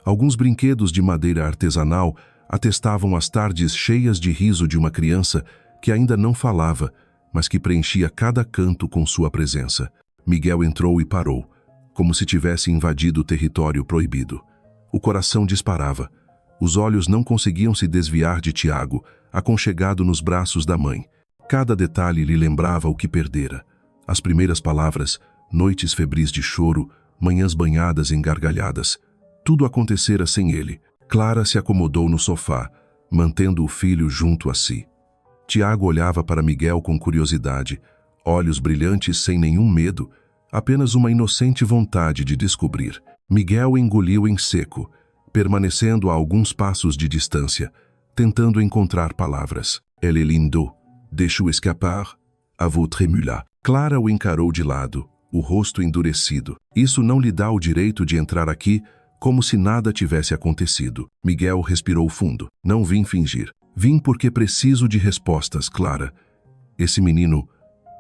alguns brinquedos de madeira artesanal atestavam as tardes cheias de riso de uma criança que ainda não falava, mas que preenchia cada canto com sua presença. Miguel entrou e parou, como se tivesse invadido o território proibido. O coração disparava. Os olhos não conseguiam se desviar de Tiago, aconchegado nos braços da mãe. Cada detalhe lhe lembrava o que perdera. As primeiras palavras, noites febris de choro, manhãs banhadas em gargalhadas. Tudo acontecera sem ele. Clara se acomodou no sofá, mantendo o filho junto a si. Tiago olhava para Miguel com curiosidade, olhos brilhantes sem nenhum medo, apenas uma inocente vontade de descobrir. Miguel engoliu em seco, permanecendo a alguns passos de distância, tentando encontrar palavras. Elle est lindo, deixou escapar, a vous tremula. Clara o encarou de lado, o rosto endurecido. Isso não lhe dá o direito de entrar aqui, como se nada tivesse acontecido. Miguel respirou fundo. Não vim fingir. Vim porque preciso de respostas, Clara. Esse menino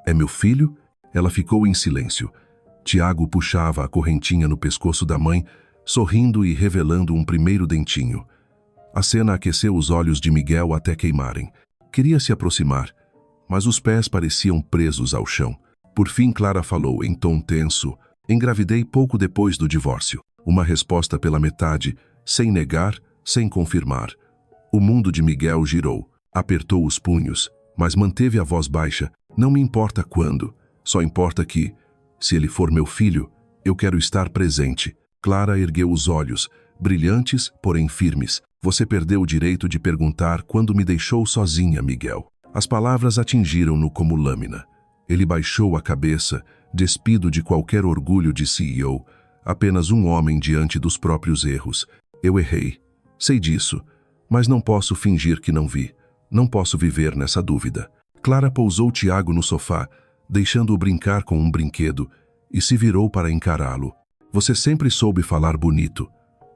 é meu filho? Ela ficou em silêncio. Tiago puxava a correntinha no pescoço da mãe, sorrindo e revelando um primeiro dentinho. A cena aqueceu os olhos de Miguel até queimarem. Queria se aproximar, mas os pés pareciam presos ao chão. Por fim, Clara falou em tom tenso. Engravidei pouco depois do divórcio. Uma resposta pela metade, sem negar, sem confirmar. O mundo de Miguel girou. Apertou os punhos, mas manteve a voz baixa. Não me importa quando. Só importa que, se ele for meu filho, eu quero estar presente. Clara ergueu os olhos, brilhantes, porém firmes. Você perdeu o direito de perguntar quando me deixou sozinha, Miguel. As palavras atingiram-no como lâmina. Ele baixou a cabeça, despido de qualquer orgulho de CEO, apenas um homem diante dos próprios erros. Eu errei. Sei disso, mas não posso fingir que não vi. Não posso viver nessa dúvida. Clara pousou Tiago no sofá, deixando-o brincar com um brinquedo, e se virou para encará-lo. Você sempre soube falar bonito,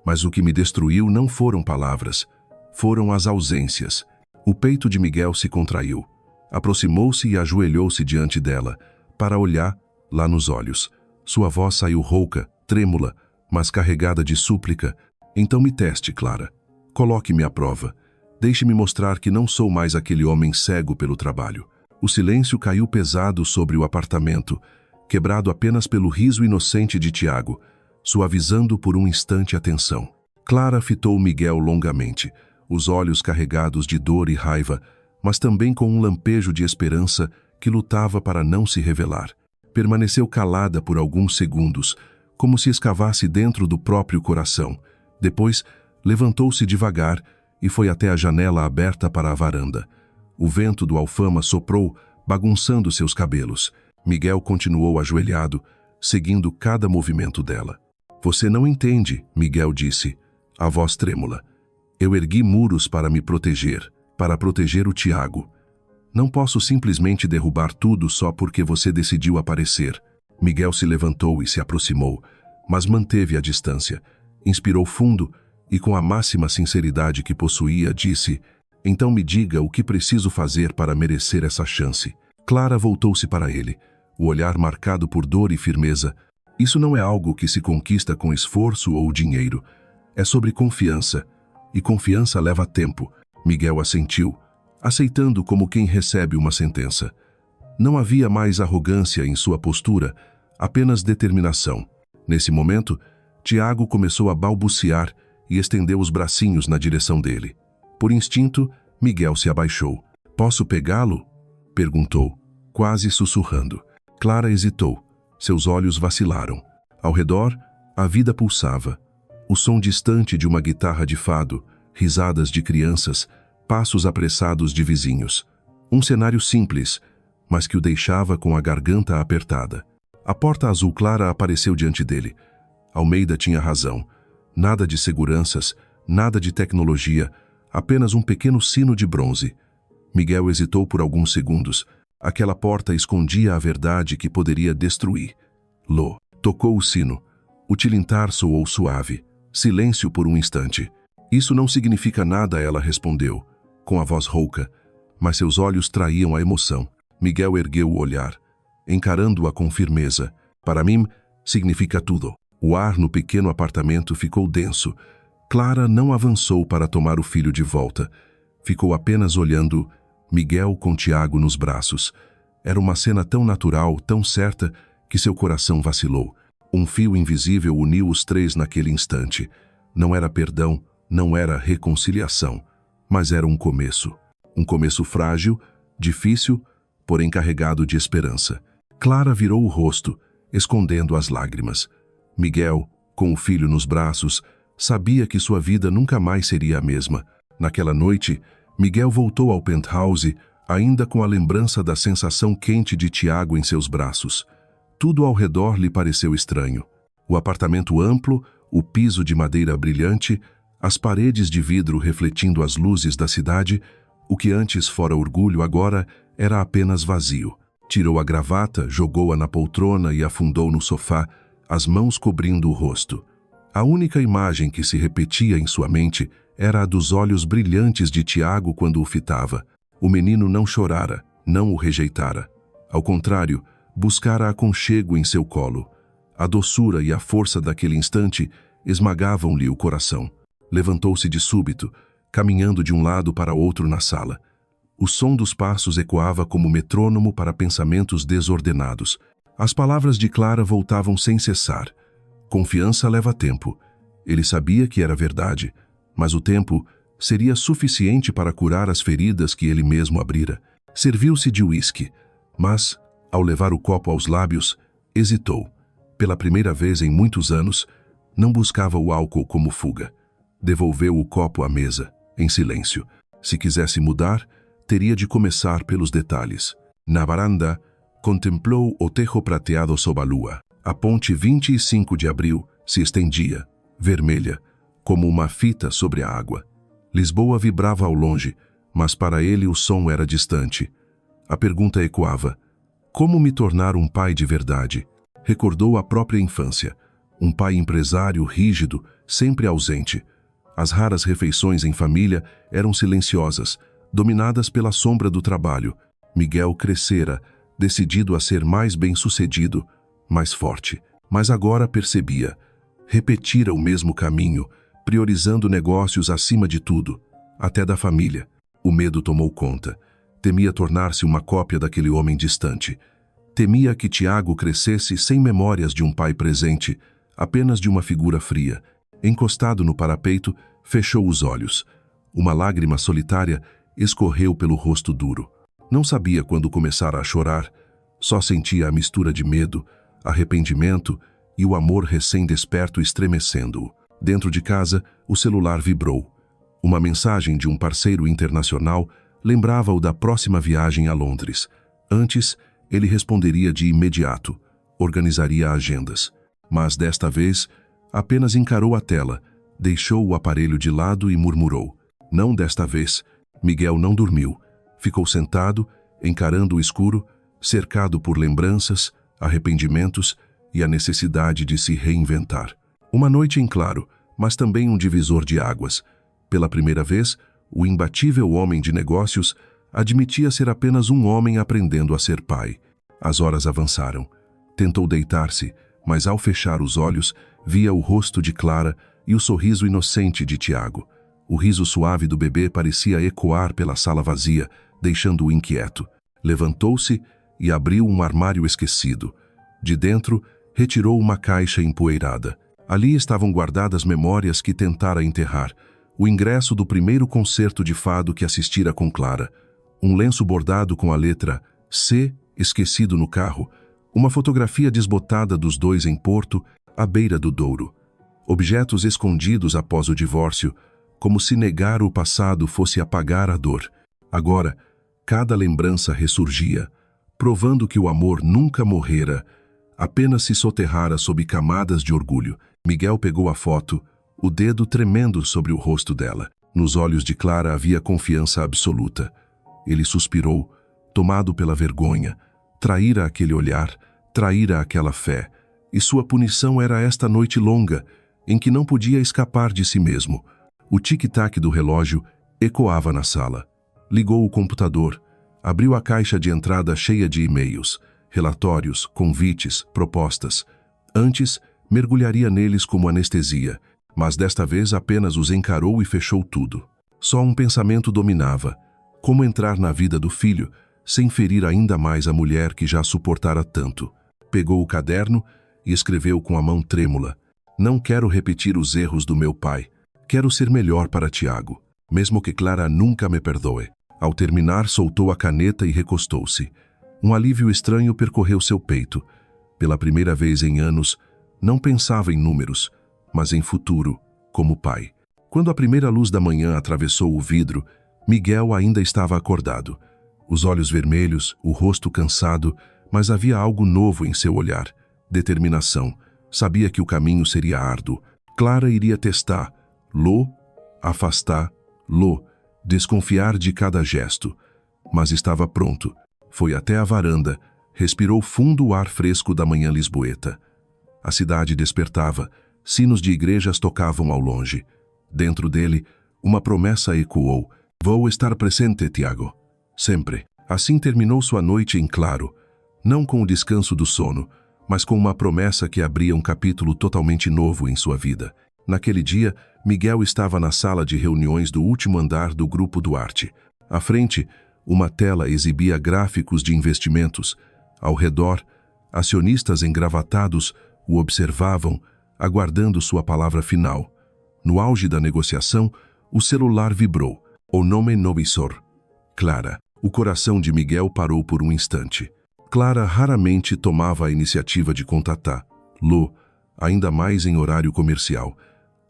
mas o que me destruiu não foram palavras, foram as ausências. O peito de Miguel se contraiu. Aproximou-se e ajoelhou-se diante dela, para olhar lá nos olhos. Sua voz saiu rouca, trêmula, mas carregada de súplica. Então me teste, Clara. Coloque-me à prova. Deixe-me mostrar que não sou mais aquele homem cego pelo trabalho. O silêncio caiu pesado sobre o apartamento, quebrado apenas pelo riso inocente de Tiago, suavizando por um instante a tensão. Clara fitou Miguel longamente, os olhos carregados de dor e raiva, mas também com um lampejo de esperança que lutava para não se revelar. Permaneceu calada por alguns segundos, como se escavasse dentro do próprio coração. Depois, levantou-se devagar e foi até a janela aberta para a varanda. O vento do Alfama soprou, bagunçando seus cabelos. Miguel continuou ajoelhado, seguindo cada movimento dela. Você não entende, Miguel disse, a voz trêmula. Eu ergui muros para me proteger, para proteger o Tiago. Não posso simplesmente derrubar tudo só porque você decidiu aparecer. Miguel se levantou e se aproximou, mas manteve a distância. Inspirou fundo e, com a máxima sinceridade que possuía, disse: Então me diga o que preciso fazer para merecer essa chance. Clara voltou-se para ele, o olhar marcado por dor e firmeza. Isso não é algo que se conquista com esforço ou dinheiro. É sobre confiança. E confiança leva tempo. Miguel assentiu, aceitando como quem recebe uma sentença. Não havia mais arrogância em sua postura, apenas determinação. Nesse momento, Tiago começou a balbuciar e estendeu os bracinhos na direção dele. Por instinto, Miguel se abaixou. "Posso pegá-lo?" perguntou, quase sussurrando. Clara hesitou. Seus olhos vacilaram. Ao redor, a vida pulsava. O som distante de uma guitarra de fado, risadas de crianças, passos apressados de vizinhos. Um cenário simples, mas que o deixava com a garganta apertada. A porta azul clara apareceu diante dele. Almeida tinha razão. Nada de seguranças, nada de tecnologia, apenas um pequeno sino de bronze. Miguel hesitou por alguns segundos. Aquela porta escondia a verdade que poderia destruir. Lô tocou o sino. O tilintar soou suave. Silêncio por um instante. "Isso não significa nada", ela respondeu, com a voz rouca, mas seus olhos traíam a emoção. Miguel ergueu o olhar, encarando-a com firmeza. "Para mim, significa tudo." O ar no pequeno apartamento ficou denso. Clara não avançou para tomar o filho de volta. Ficou apenas olhando Miguel com Tiago nos braços. Era uma cena tão natural, tão certa, que seu coração vacilou. Um fio invisível uniu os três naquele instante. Não era perdão, não era reconciliação, mas era um começo. Um começo frágil, difícil, porém carregado de esperança. Clara virou o rosto, escondendo as lágrimas. Miguel, com o filho nos braços, sabia que sua vida nunca mais seria a mesma. Naquela noite, Miguel voltou ao penthouse, ainda com a lembrança da sensação quente de Tiago em seus braços. Tudo ao redor lhe pareceu estranho. O apartamento amplo, o piso de madeira brilhante, as paredes de vidro refletindo as luzes da cidade, o que antes fora orgulho agora era apenas vazio. Tirou a gravata, jogou-a na poltrona e afundou no sofá, as mãos cobrindo o rosto. A única imagem que se repetia em sua mente era a dos olhos brilhantes de Tiago quando o fitava. O menino não chorara, não o rejeitara. Ao contrário, buscara aconchego em seu colo. A doçura e a força daquele instante esmagavam-lhe o coração. Levantou-se de súbito, caminhando de um lado para outro na sala. O som dos passos ecoava como metrônomo para pensamentos desordenados. As palavras de Clara voltavam sem cessar. Confiança leva tempo. Ele sabia que era verdade, mas o tempo seria suficiente para curar as feridas que ele mesmo abrira. Serviu-se de uísque, mas, ao levar o copo aos lábios, hesitou. Pela primeira vez em muitos anos, não buscava o álcool como fuga. Devolveu o copo à mesa, em silêncio. Se quisesse mudar, teria de começar pelos detalhes. Na varanda, contemplou o tejo prateado sob a lua. A ponte 25 de abril se estendia, vermelha, como uma fita sobre a água. Lisboa vibrava ao longe, mas para ele o som era distante. A pergunta ecoava: como me tornar um pai de verdade? Recordou a própria infância. Um pai empresário rígido, sempre ausente. As raras refeições em família eram silenciosas, dominadas pela sombra do trabalho. Miguel crescera, decidido a ser mais bem-sucedido, mais forte. Mas agora percebia. Repetira o mesmo caminho, priorizando negócios acima de tudo, até da família. O medo tomou conta. Temia tornar-se uma cópia daquele homem distante. Temia que Tiago crescesse sem memórias de um pai presente, apenas de uma figura fria. Encostado no parapeito, fechou os olhos. Uma lágrima solitária escorreu pelo rosto duro. Não sabia quando começara a chorar. Só sentia a mistura de medo, arrependimento e o amor recém-desperto estremecendo-o. Dentro de casa, o celular vibrou. Uma mensagem de um parceiro internacional lembrava-o da próxima viagem a Londres. Antes, ele responderia de imediato, organizaria agendas. Mas desta vez, apenas encarou a tela, deixou o aparelho de lado e murmurou. Não desta vez. Miguel não dormiu. Ficou sentado, encarando o escuro, cercado por lembranças, arrependimentos e a necessidade de se reinventar. Uma noite em claro, mas também um divisor de águas. Pela primeira vez, o imbatível homem de negócios, admitia ser apenas um homem aprendendo a ser pai. As horas avançaram. Tentou deitar-se, mas ao fechar os olhos, via o rosto de Clara e o sorriso inocente de Tiago. O riso suave do bebê parecia ecoar pela sala vazia, deixando-o inquieto. Levantou-se e abriu um armário esquecido. De dentro, retirou uma caixa empoeirada. Ali estavam guardadas memórias que tentara enterrar. O ingresso do primeiro concerto de fado que assistira com Clara. Um lenço bordado com a letra C, esquecido no carro. Uma fotografia desbotada dos dois em Porto, à beira do Douro. Objetos escondidos após o divórcio, como se negar o passado fosse apagar a dor. Agora, cada lembrança ressurgia, provando que o amor nunca morrera, apenas se soterrara sob camadas de orgulho. Miguel pegou a foto, o dedo tremendo sobre o rosto dela. Nos olhos de Clara havia confiança absoluta. Ele suspirou, tomado pela vergonha. Traíra aquele olhar, traíra aquela fé. E sua punição era esta noite longa, em que não podia escapar de si mesmo. O tic-tac do relógio ecoava na sala. Ligou o computador, abriu a caixa de entrada cheia de e-mails, relatórios, convites, propostas. Antes, mergulharia neles como anestesia, mas desta vez apenas os encarou e fechou tudo. Só um pensamento dominava: como entrar na vida do filho, sem ferir ainda mais a mulher que já suportara tanto. Pegou o caderno e escreveu com a mão trêmula: não quero repetir os erros do meu pai. Quero ser melhor para Tiago, mesmo que Clara nunca me perdoe. Ao terminar, soltou a caneta e recostou-se. Um alívio estranho percorreu seu peito. Pela primeira vez em anos, não pensava em números, mas em futuro, como pai. Quando a primeira luz da manhã atravessou o vidro, Miguel ainda estava acordado. Os olhos vermelhos, o rosto cansado, mas havia algo novo em seu olhar. Determinação. Sabia que o caminho seria árduo. Clara iria testar, afastar, desconfiar de cada gesto. Mas estava pronto. Foi até a varanda, respirou fundo o ar fresco da manhã lisboeta. A cidade despertava, sinos de igrejas tocavam ao longe. Dentro dele, uma promessa ecoou: vou estar presente, Tiago. Sempre. Assim terminou sua noite em claro, não com o descanso do sono, mas com uma promessa que abria um capítulo totalmente novo em sua vida. Naquele dia, Miguel estava na sala de reuniões do último andar do Grupo Duarte. À frente, uma tela exibia gráficos de investimentos. Ao redor, acionistas engravatados o observavam, aguardando sua palavra final. No auge da negociação, o celular vibrou. O nome no visor. Clara. O coração de Miguel parou por um instante. Clara raramente tomava a iniciativa de contatar ainda mais em horário comercial.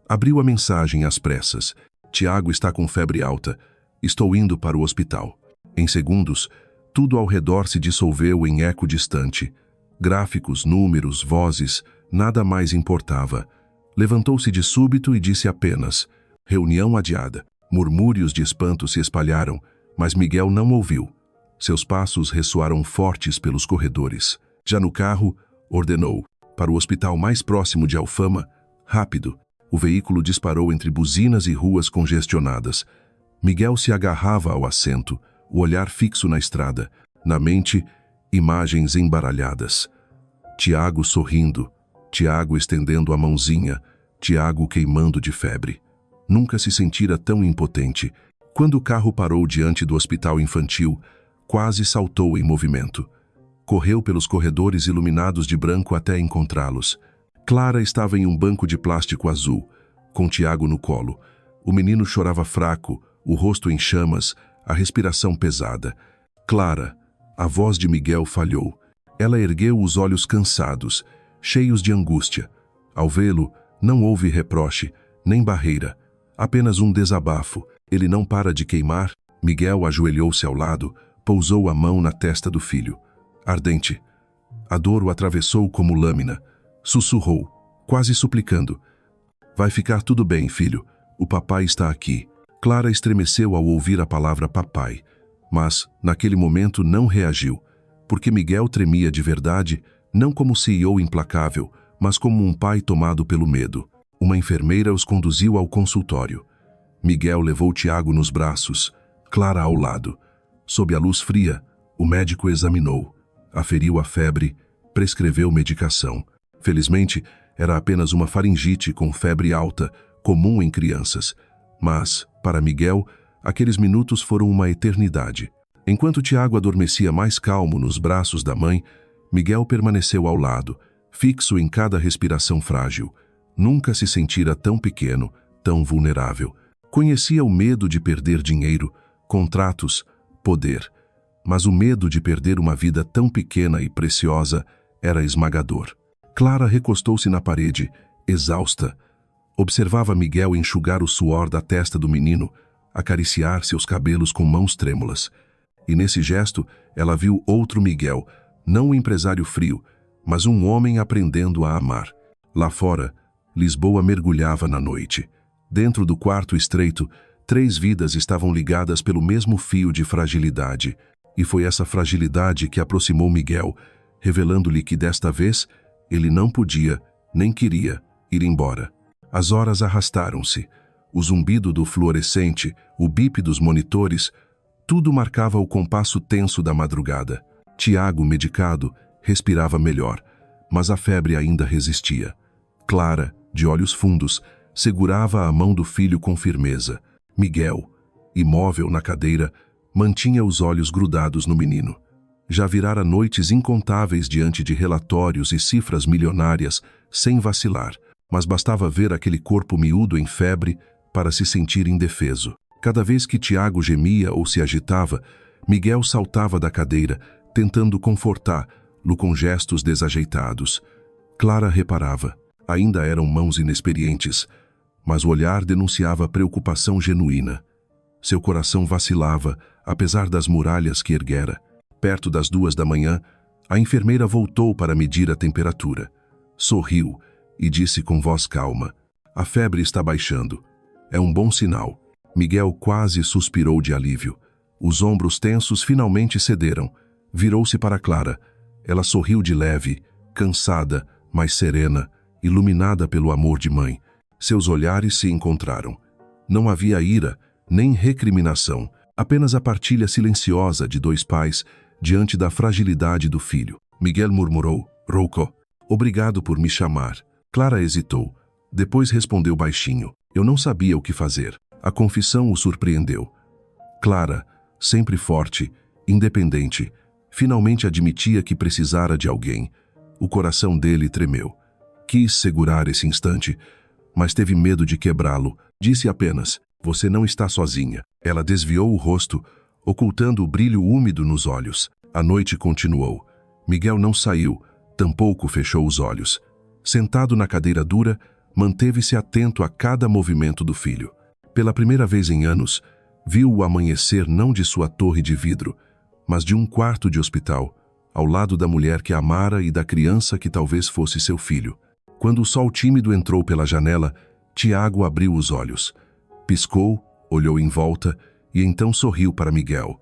Abriu a mensagem às pressas. Tiago está com febre alta. Estou indo para o hospital. Em segundos, tudo ao redor se dissolveu em eco distante. Gráficos, números, vozes, nada mais importava. Levantou-se de súbito e disse apenas: reunião adiada. Murmúrios de espanto se espalharam, mas Miguel não ouviu. Seus passos ressoaram fortes pelos corredores. Já no carro, ordenou: para o hospital mais próximo de Alfama, rápido. O veículo disparou entre buzinas e ruas congestionadas. Miguel se agarrava ao assento, o olhar fixo na estrada. Na mente, imagens embaralhadas. Tiago sorrindo, Tiago estendendo a mãozinha, Tiago queimando de febre. Nunca se sentira tão impotente. Quando o carro parou diante do hospital infantil, quase saltou em movimento. Correu pelos corredores iluminados de branco até encontrá-los. Clara estava em um banco de plástico azul, com Tiago no colo. O menino chorava fraco, o rosto em chamas, a respiração pesada. Clara, a voz de Miguel falhou. Ela ergueu os olhos cansados, cheios de angústia. Ao vê-lo, não houve reproche, nem barreira, apenas um desabafo. Ele não para de queimar. Miguel ajoelhou-se ao lado, pousou a mão na testa do filho. Ardente. A dor o atravessou como lâmina. Sussurrou, quase suplicando: vai ficar tudo bem, filho. O papai está aqui. Clara estremeceu ao ouvir a palavra papai, mas, naquele momento, não reagiu, porque Miguel tremia de verdade, não como CEO implacável, mas como um pai tomado pelo medo. Uma enfermeira os conduziu ao consultório. Miguel levou Tiago nos braços, Clara ao lado. Sob a luz fria, o médico examinou, aferiu a febre, prescreveu medicação. Felizmente, era apenas uma faringite com febre alta, comum em crianças. Mas, para Miguel, aqueles minutos foram uma eternidade. Enquanto Tiago adormecia mais calmo nos braços da mãe, Miguel permaneceu ao lado, fixo em cada respiração frágil. Nunca se sentira tão pequeno, tão vulnerável. Conhecia o medo de perder dinheiro, contratos, poder. Mas o medo de perder uma vida tão pequena e preciosa era esmagador. Clara recostou-se na parede, exausta. Observava Miguel enxugar o suor da testa do menino, acariciar seus cabelos com mãos trêmulas. E nesse gesto, ela viu outro Miguel, não um empresário frio, mas um homem aprendendo a amar. Lá fora, Lisboa mergulhava na noite. Dentro do quarto estreito, 3 vidas estavam ligadas pelo mesmo fio de fragilidade. E foi essa fragilidade que aproximou Miguel, revelando-lhe que desta vez ele não podia, nem queria, ir embora. As horas arrastaram-se. O zumbido do fluorescente, o bip dos monitores, tudo marcava o compasso tenso da madrugada. Tiago, medicado, respirava melhor, mas a febre ainda resistia. Clara, de olhos fundos, segurava a mão do filho com firmeza. Miguel, imóvel na cadeira, mantinha os olhos grudados no menino. Já virara noites incontáveis diante de relatórios e cifras milionárias, sem vacilar, mas bastava ver aquele corpo miúdo em febre para se sentir indefeso. Cada vez que Tiago gemia ou se agitava, Miguel saltava da cadeira, tentando confortá-lo com gestos desajeitados. Clara reparava. Ainda eram mãos inexperientes, mas o olhar denunciava preocupação genuína. Seu coração vacilava, apesar das muralhas que erguera. Perto das 2 da manhã, a enfermeira voltou para medir a temperatura. Sorriu e disse com voz calma: "A febre está baixando. É um bom sinal." Miguel quase suspirou de alívio. Os ombros tensos finalmente cederam. Virou-se para Clara. Ela sorriu de leve, cansada, mas serena, iluminada pelo amor de mãe. Seus olhares se encontraram. Não havia ira, nem recriminação, apenas a partilha silenciosa de 2 pais diante da fragilidade do filho. Miguel murmurou: "Rouco, obrigado por me chamar." Clara hesitou. Depois respondeu baixinho: "Eu não sabia o que fazer." A confissão o surpreendeu. Clara, sempre forte, independente, finalmente admitia que precisara de alguém. O coração dele tremeu. Quis segurar esse instante, mas teve medo de quebrá-lo. Disse apenas: "Você não está sozinha." Ela desviou o rosto, ocultando o brilho úmido nos olhos. A noite continuou. Miguel não saiu, tampouco fechou os olhos. Sentado na cadeira dura, manteve-se atento a cada movimento do filho. Pela primeira vez em anos, viu o amanhecer não de sua torre de vidro, mas de um quarto de hospital, ao lado da mulher que amara e da criança que talvez fosse seu filho. Quando o sol tímido entrou pela janela, Tiago abriu os olhos. Piscou, olhou em volta e então sorriu para Miguel.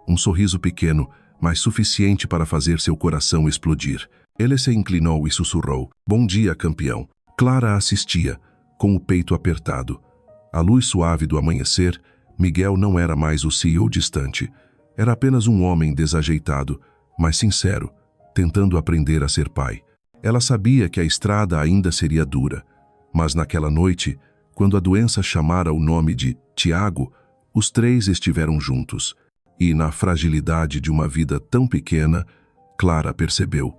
Um sorriso pequeno, mas suficiente para fazer seu coração explodir. Ele se inclinou e sussurrou: "Bom dia, campeão." Clara assistia, com o peito apertado. À luz suave do amanhecer, Miguel não era mais o CEO distante. Era apenas um homem desajeitado, mas sincero, tentando aprender a ser pai. Ela sabia que a estrada ainda seria dura, mas naquela noite, quando a doença chamara o nome de Tiago, os 3 estiveram juntos. E na fragilidade de uma vida tão pequena, Clara percebeu: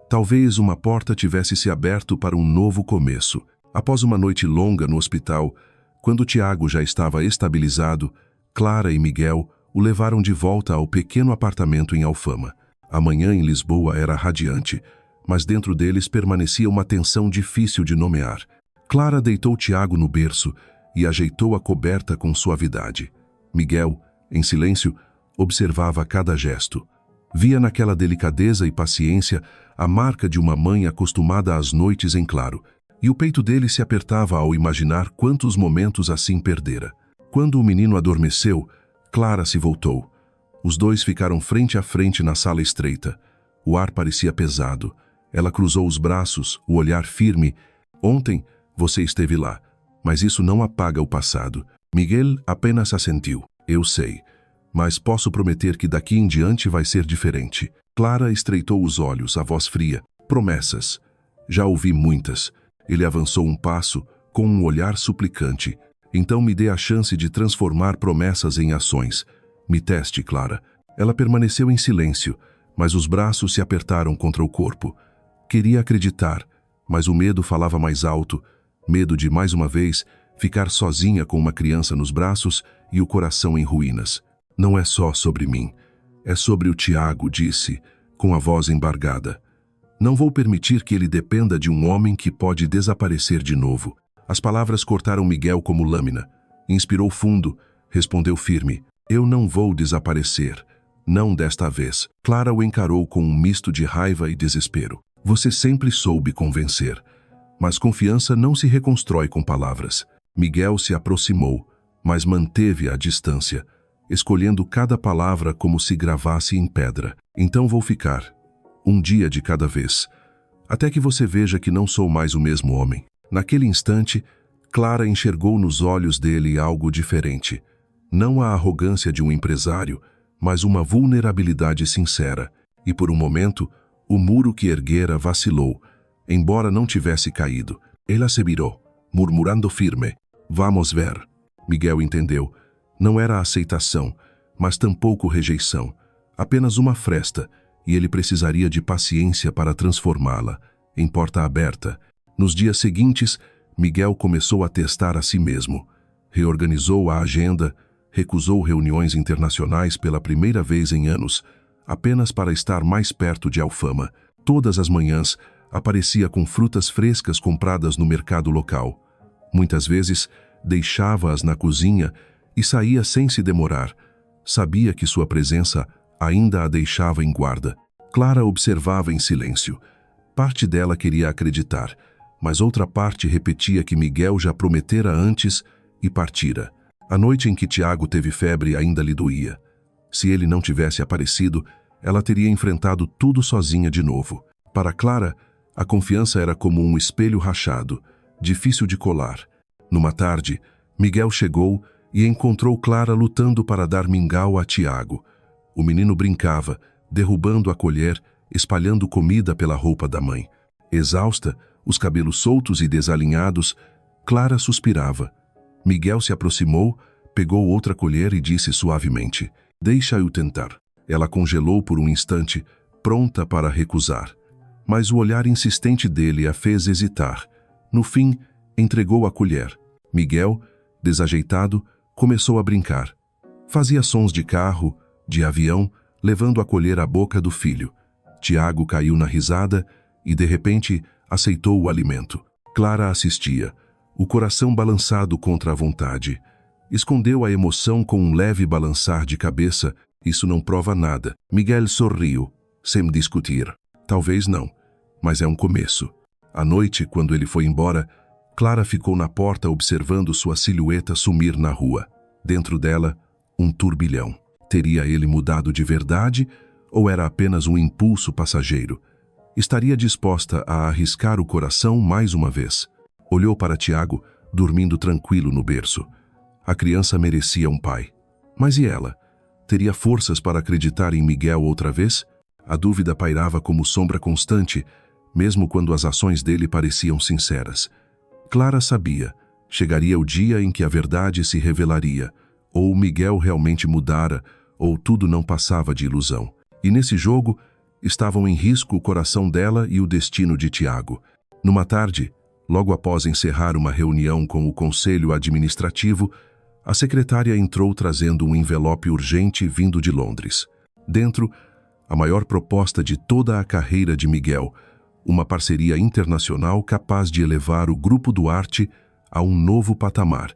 talvez uma porta tivesse se aberto para um novo começo. Após uma noite longa no hospital, quando Tiago já estava estabilizado, Clara e Miguel o levaram de volta ao pequeno apartamento em Alfama. A manhã em Lisboa era radiante, mas dentro deles permanecia uma tensão difícil de nomear. Clara deitou Tiago no berço e ajeitou a coberta com suavidade. Miguel, em silêncio, observava cada gesto. Via naquela delicadeza e paciência a marca de uma mãe acostumada às noites em claro, e o peito dele se apertava ao imaginar quantos momentos assim perdera. Quando o menino adormeceu, Clara se voltou. Os 2 ficaram frente a frente na sala estreita. O ar parecia pesado. Ela cruzou os braços, o olhar firme. "Ontem você esteve lá, mas isso não apaga o passado." Miguel apenas assentiu. Eu sei, mas posso prometer que daqui em diante vai ser diferente. Clara estreitou os olhos, a voz fria. Promessas. Já ouvi muitas. Ele avançou um passo, com um olhar suplicante. Então me dê a chance de transformar promessas em ações. Me teste, Clara. Ela permaneceu em silêncio, mas os braços se apertaram contra o corpo. Queria acreditar, mas o medo falava mais alto. Medo de, mais uma vez, ficar sozinha com uma criança nos braços e o coração em ruínas. Não é só sobre mim. É sobre o Tiago, disse, com a voz embargada. Não vou permitir que ele dependa de um homem que pode desaparecer de novo. As palavras cortaram Miguel como lâmina. Inspirou fundo, respondeu firme. Eu não vou desaparecer. Não desta vez. Clara o encarou com um misto de raiva e desespero. Você sempre soube convencer. Mas confiança não se reconstrói com palavras. Miguel se aproximou, mas manteve a distância, escolhendo cada palavra como se gravasse em pedra. Então vou ficar, um dia de cada vez, até que você veja que não sou mais o mesmo homem. Naquele instante, Clara enxergou nos olhos dele algo diferente. Não a arrogância de um empresário, mas uma vulnerabilidade sincera. E por um momento, o muro que erguera vacilou, embora não tivesse caído. Ela se virou, murmurando firme. Vamos ver. Miguel entendeu. Não era aceitação, mas tampouco rejeição. Apenas uma fresta, e ele precisaria de paciência para transformá-la, em porta aberta. Nos dias seguintes, Miguel começou a testar a si mesmo. Reorganizou a agenda, recusou reuniões internacionais pela primeira vez em anos, apenas para estar mais perto de Alfama. Todas as manhãs, aparecia com frutas frescas compradas no mercado local. Muitas vezes, deixava-as na cozinha e saía sem se demorar. Sabia que sua presença ainda a deixava em guarda. Clara observava em silêncio. Parte dela queria acreditar, mas outra parte repetia que Miguel já prometera antes e partira. A noite em que Tiago teve febre ainda lhe doía. Se ele não tivesse aparecido, ela teria enfrentado tudo sozinha de novo. Para Clara, a confiança era como um espelho rachado, difícil de colar. Numa tarde, Miguel chegou e encontrou Clara lutando para dar mingau a Tiago. O menino brincava, derrubando a colher, espalhando comida pela roupa da mãe. Exausta, os cabelos soltos e desalinhados, Clara suspirava. Miguel se aproximou, pegou outra colher e disse suavemente: "Deixa-o tentar." Ela congelou por um instante, pronta para recusar. Mas o olhar insistente dele a fez hesitar. No fim, entregou a colher. Miguel, desajeitado, começou a brincar. Fazia sons de carro, de avião, levando a colher à boca do filho. Tiago caiu na risada e, de repente, aceitou o alimento. Clara assistia, o coração balançado contra a vontade. Escondeu a emoção com um leve balançar de cabeça. Isso não prova nada. Miguel sorriu, sem discutir. Talvez não, mas é um começo. À noite, quando ele foi embora, Clara ficou na porta observando sua silhueta sumir na rua. Dentro dela, um turbilhão. Teria ele mudado de verdade ou era apenas um impulso passageiro? Estaria disposta a arriscar o coração mais uma vez? Olhou para Tiago, dormindo tranquilo no berço. A criança merecia um pai. Mas e ela? Teria forças para acreditar em Miguel outra vez? A dúvida pairava como sombra constante, mesmo quando as ações dele pareciam sinceras. Clara sabia, chegaria o dia em que a verdade se revelaria, ou Miguel realmente mudara, ou tudo não passava de ilusão. E nesse jogo, estavam em risco o coração dela e o destino de Tiago. Numa tarde, logo após encerrar uma reunião com o Conselho Administrativo, a secretária entrou trazendo um envelope urgente vindo de Londres. Dentro, a maior proposta de toda a carreira de Miguel, uma parceria internacional capaz de elevar o Grupo Duarte a um novo patamar.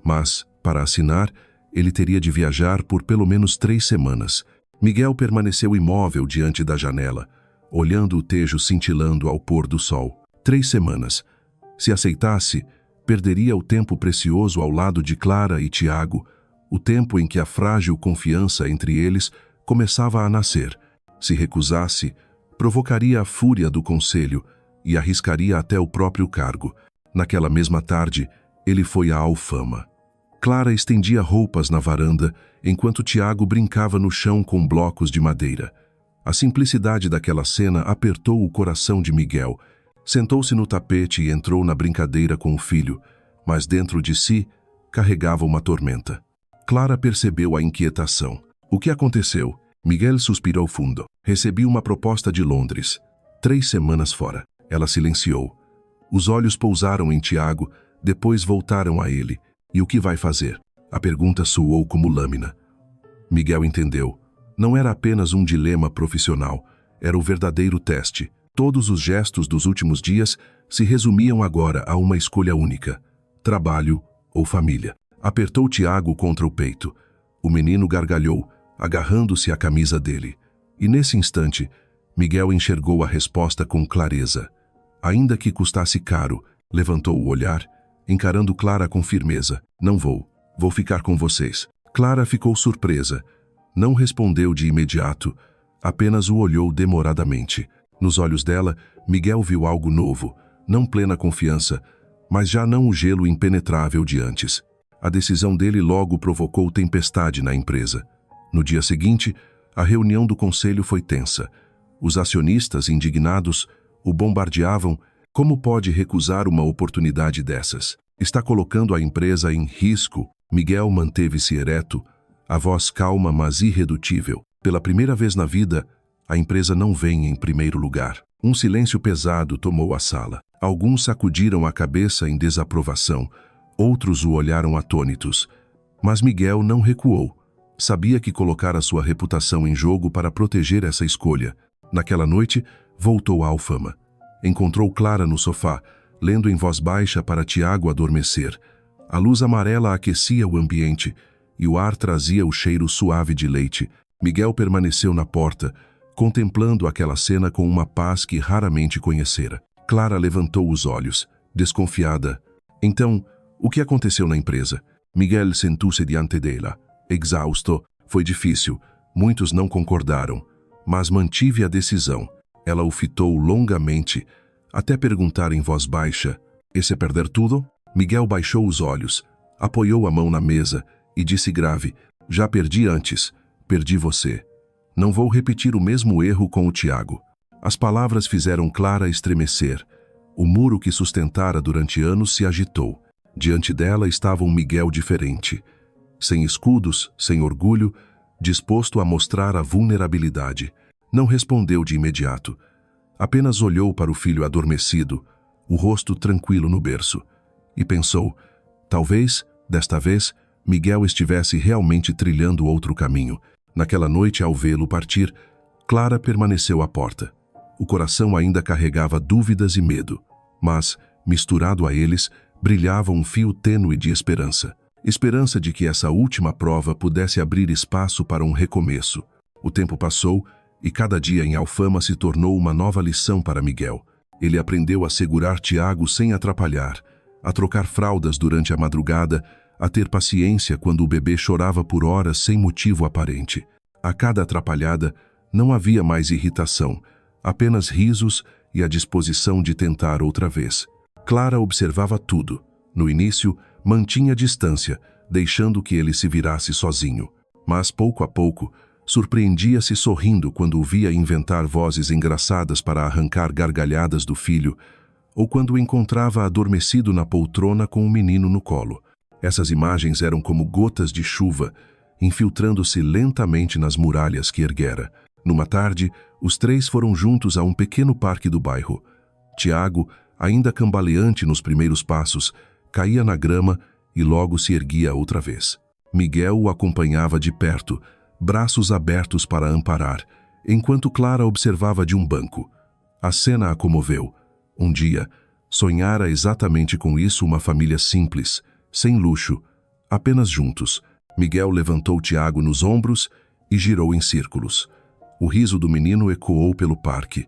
Mas, para assinar, ele teria de viajar por pelo menos 3 semanas. Miguel permaneceu imóvel diante da janela, olhando o Tejo cintilando ao pôr do sol. 3 semanas. Se aceitasse, perderia o tempo precioso ao lado de Clara e Tiago, o tempo em que a frágil confiança entre eles começava a nascer. Se recusasse, provocaria a fúria do conselho e arriscaria até o próprio cargo. Naquela mesma tarde, ele foi a Alfama. Clara estendia roupas na varanda, enquanto Tiago brincava no chão com blocos de madeira. A simplicidade daquela cena apertou o coração de Miguel. Sentou-se no tapete e entrou na brincadeira com o filho, mas dentro de si carregava uma tormenta. Clara percebeu a inquietação. O que aconteceu? Miguel suspirou fundo. Recebi uma proposta de Londres. 3 semanas fora. Ela silenciou. Os olhos pousaram em Tiago, depois voltaram a ele. E o que vai fazer? A pergunta soou como lâmina. Miguel entendeu. Não era apenas um dilema profissional, era o verdadeiro teste. Todos os gestos dos últimos dias se resumiam agora a uma escolha única: trabalho ou família. Apertou Tiago contra o peito. O menino gargalhou, agarrando-se à camisa dele. E nesse instante, Miguel enxergou a resposta com clareza. Ainda que custasse caro, levantou o olhar, encarando Clara com firmeza. Não vou ficar com vocês. Clara ficou surpresa. Não respondeu de imediato, apenas o olhou demoradamente. Nos olhos dela, Miguel viu algo novo, não plena confiança, mas já não o gelo impenetrável de antes. A decisão dele logo provocou tempestade na empresa. No dia seguinte, a reunião do conselho foi tensa. Os acionistas, indignados, o bombardeavam. Como pode recusar uma oportunidade dessas? Está colocando a empresa em risco. Miguel manteve-se ereto, a voz calma mas irredutível. Pela primeira vez na vida, a empresa não vem em primeiro lugar. Um silêncio pesado tomou a sala. Alguns sacudiram a cabeça em desaprovação, outros o olharam atônitos. Mas Miguel não recuou. Sabia que colocara sua reputação em jogo para proteger essa escolha. Naquela noite, voltou à Alfama. Encontrou Clara no sofá, lendo em voz baixa para Tiago adormecer. A luz amarela aquecia o ambiente e o ar trazia o cheiro suave de leite. Miguel permaneceu na porta, contemplando aquela cena com uma paz que raramente conhecera. Clara levantou os olhos, desconfiada. Então, o que aconteceu na empresa? Miguel sentou-se diante dela, exausto. Foi difícil, muitos não concordaram, mas mantive a decisão. Ela o fitou longamente, até perguntar em voz baixa: "Esse é perder tudo?" Miguel baixou os olhos, apoiou a mão na mesa e disse grave: "Já perdi antes, perdi você. Não vou repetir o mesmo erro com o Tiago." As palavras fizeram Clara estremecer. O muro que sustentara durante anos se agitou. Diante dela estava um Miguel diferente. Sem escudos, sem orgulho, disposto a mostrar a vulnerabilidade. Não respondeu de imediato. Apenas olhou para o filho adormecido, o rosto tranquilo no berço. E pensou, talvez, desta vez, Miguel estivesse realmente trilhando outro caminho. Naquela noite, ao vê-lo partir, Clara permaneceu à porta. O coração ainda carregava dúvidas e medo, mas, misturado a eles, brilhava um fio tênue de esperança. Esperança de que essa última prova pudesse abrir espaço para um recomeço. O tempo passou e cada dia em Alfama se tornou uma nova lição para Miguel. Ele aprendeu a segurar Tiago sem atrapalhar, a trocar fraldas durante a madrugada, a ter paciência quando o bebê chorava por horas sem motivo aparente. A cada atrapalhada, não havia mais irritação, apenas risos e a disposição de tentar outra vez. Clara observava tudo. No início, mantinha distância, deixando que ele se virasse sozinho. Mas, pouco a pouco, surpreendia-se sorrindo quando o via inventar vozes engraçadas para arrancar gargalhadas do filho, ou quando o encontrava adormecido na poltrona com um menino no colo. Essas imagens eram como gotas de chuva, infiltrando-se lentamente nas muralhas que erguera. Numa tarde, os três foram juntos a um pequeno parque do bairro. Tiago, ainda cambaleante nos primeiros passos, caía na grama e logo se erguia outra vez. Miguel o acompanhava de perto, braços abertos para amparar, enquanto Clara observava de um banco. A cena a comoveu. Um dia, sonhara exatamente com isso uma família simples, sem luxo, apenas juntos. Miguel levantou Tiago nos ombros e girou em círculos. O riso do menino ecoou pelo parque.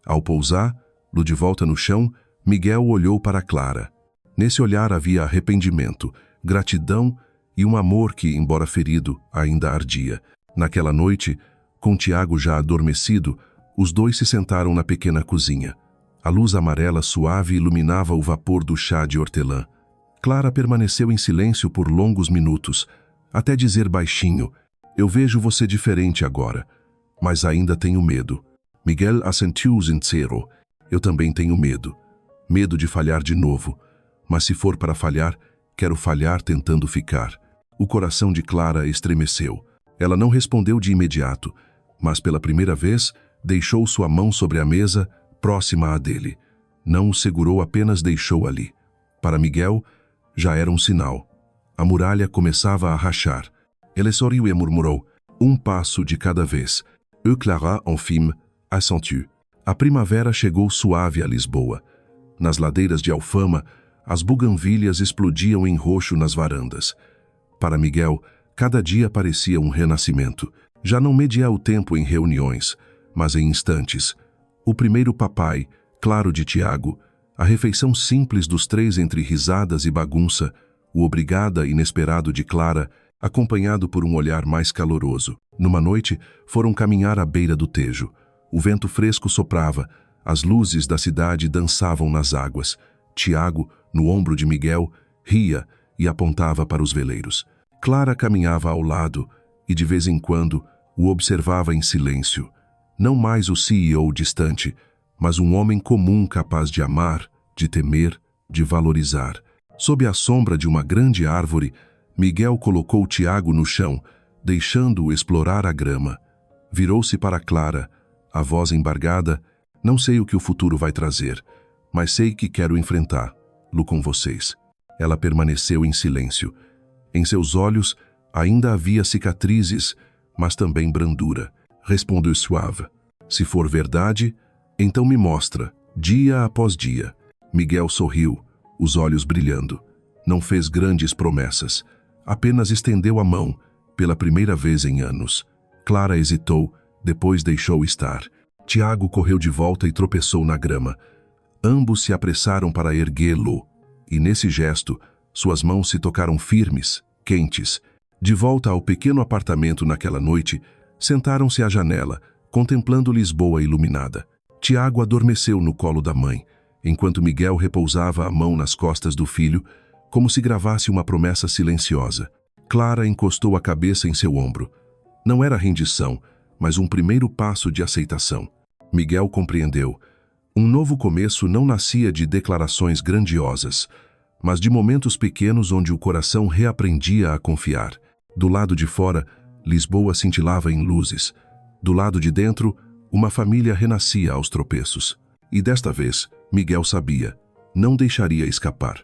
Ao pousar, de volta no chão, Miguel olhou para Clara. Nesse olhar havia arrependimento, gratidão e um amor que, embora ferido, ainda ardia. Naquela noite, com Tiago já adormecido, os dois se sentaram na pequena cozinha. A luz amarela suave iluminava o vapor do chá de hortelã. Clara permaneceu em silêncio por longos minutos, até dizer baixinho: "Eu vejo você diferente agora, mas ainda tenho medo." Miguel assentiu sincero: "Eu também tenho medo. Medo de falhar de novo. Mas se for para falhar, quero falhar tentando ficar." O coração de Clara estremeceu. Ela não respondeu de imediato, mas pela primeira vez deixou sua mão sobre a mesa, próxima à dele. Não o segurou, apenas deixou ali. Para Miguel, já era um sinal. A muralha começava a rachar. Ele sorriu e murmurou: "Um passo de cada vez." E Clara, enfin, assentiu. A primavera chegou suave a Lisboa. Nas ladeiras de Alfama, as buganvílias explodiam em roxo nas varandas. Para Miguel, cada dia parecia um renascimento. Já não media o tempo em reuniões, mas em instantes. O primeiro papai, claro de Tiago, a refeição simples dos três entre risadas e bagunça, o obrigada inesperado de Clara, acompanhado por um olhar mais caloroso. Numa noite, foram caminhar à beira do Tejo. O vento fresco soprava, as luzes da cidade dançavam nas águas. Tiago, no ombro de Miguel, ria e apontava para os veleiros. Clara caminhava ao lado e, de vez em quando, o observava em silêncio. Não mais o CEO distante, mas um homem comum capaz de amar, de temer, de valorizar. Sob a sombra de uma grande árvore, Miguel colocou Tiago no chão, deixando-o explorar a grama. Virou-se para Clara, a voz embargada: "Não sei o que o futuro vai trazer, mas sei que quero enfrentá-lo com vocês." Ela permaneceu em silêncio. Em seus olhos ainda havia cicatrizes, mas também brandura. Respondeu suave: "Se for verdade, então me mostra, dia após dia." Miguel sorriu, os olhos brilhando. Não fez grandes promessas, apenas estendeu a mão, pela primeira vez em anos. Clara hesitou, depois deixou estar. Tiago correu de volta e tropeçou na grama. Ambos se apressaram para erguê-lo, e nesse gesto, suas mãos se tocaram firmes, quentes. De volta ao pequeno apartamento naquela noite, sentaram-se à janela, contemplando Lisboa iluminada. Tiago adormeceu no colo da mãe, enquanto Miguel repousava a mão nas costas do filho, como se gravasse uma promessa silenciosa. Clara encostou a cabeça em seu ombro. Não era rendição, mas um primeiro passo de aceitação. Miguel compreendeu. Um novo começo não nascia de declarações grandiosas, mas de momentos pequenos onde o coração reaprendia a confiar. Do lado de fora, Lisboa cintilava em luzes. Do lado de dentro, uma família renascia aos tropeços. E desta vez, Miguel sabia, não deixaria escapar.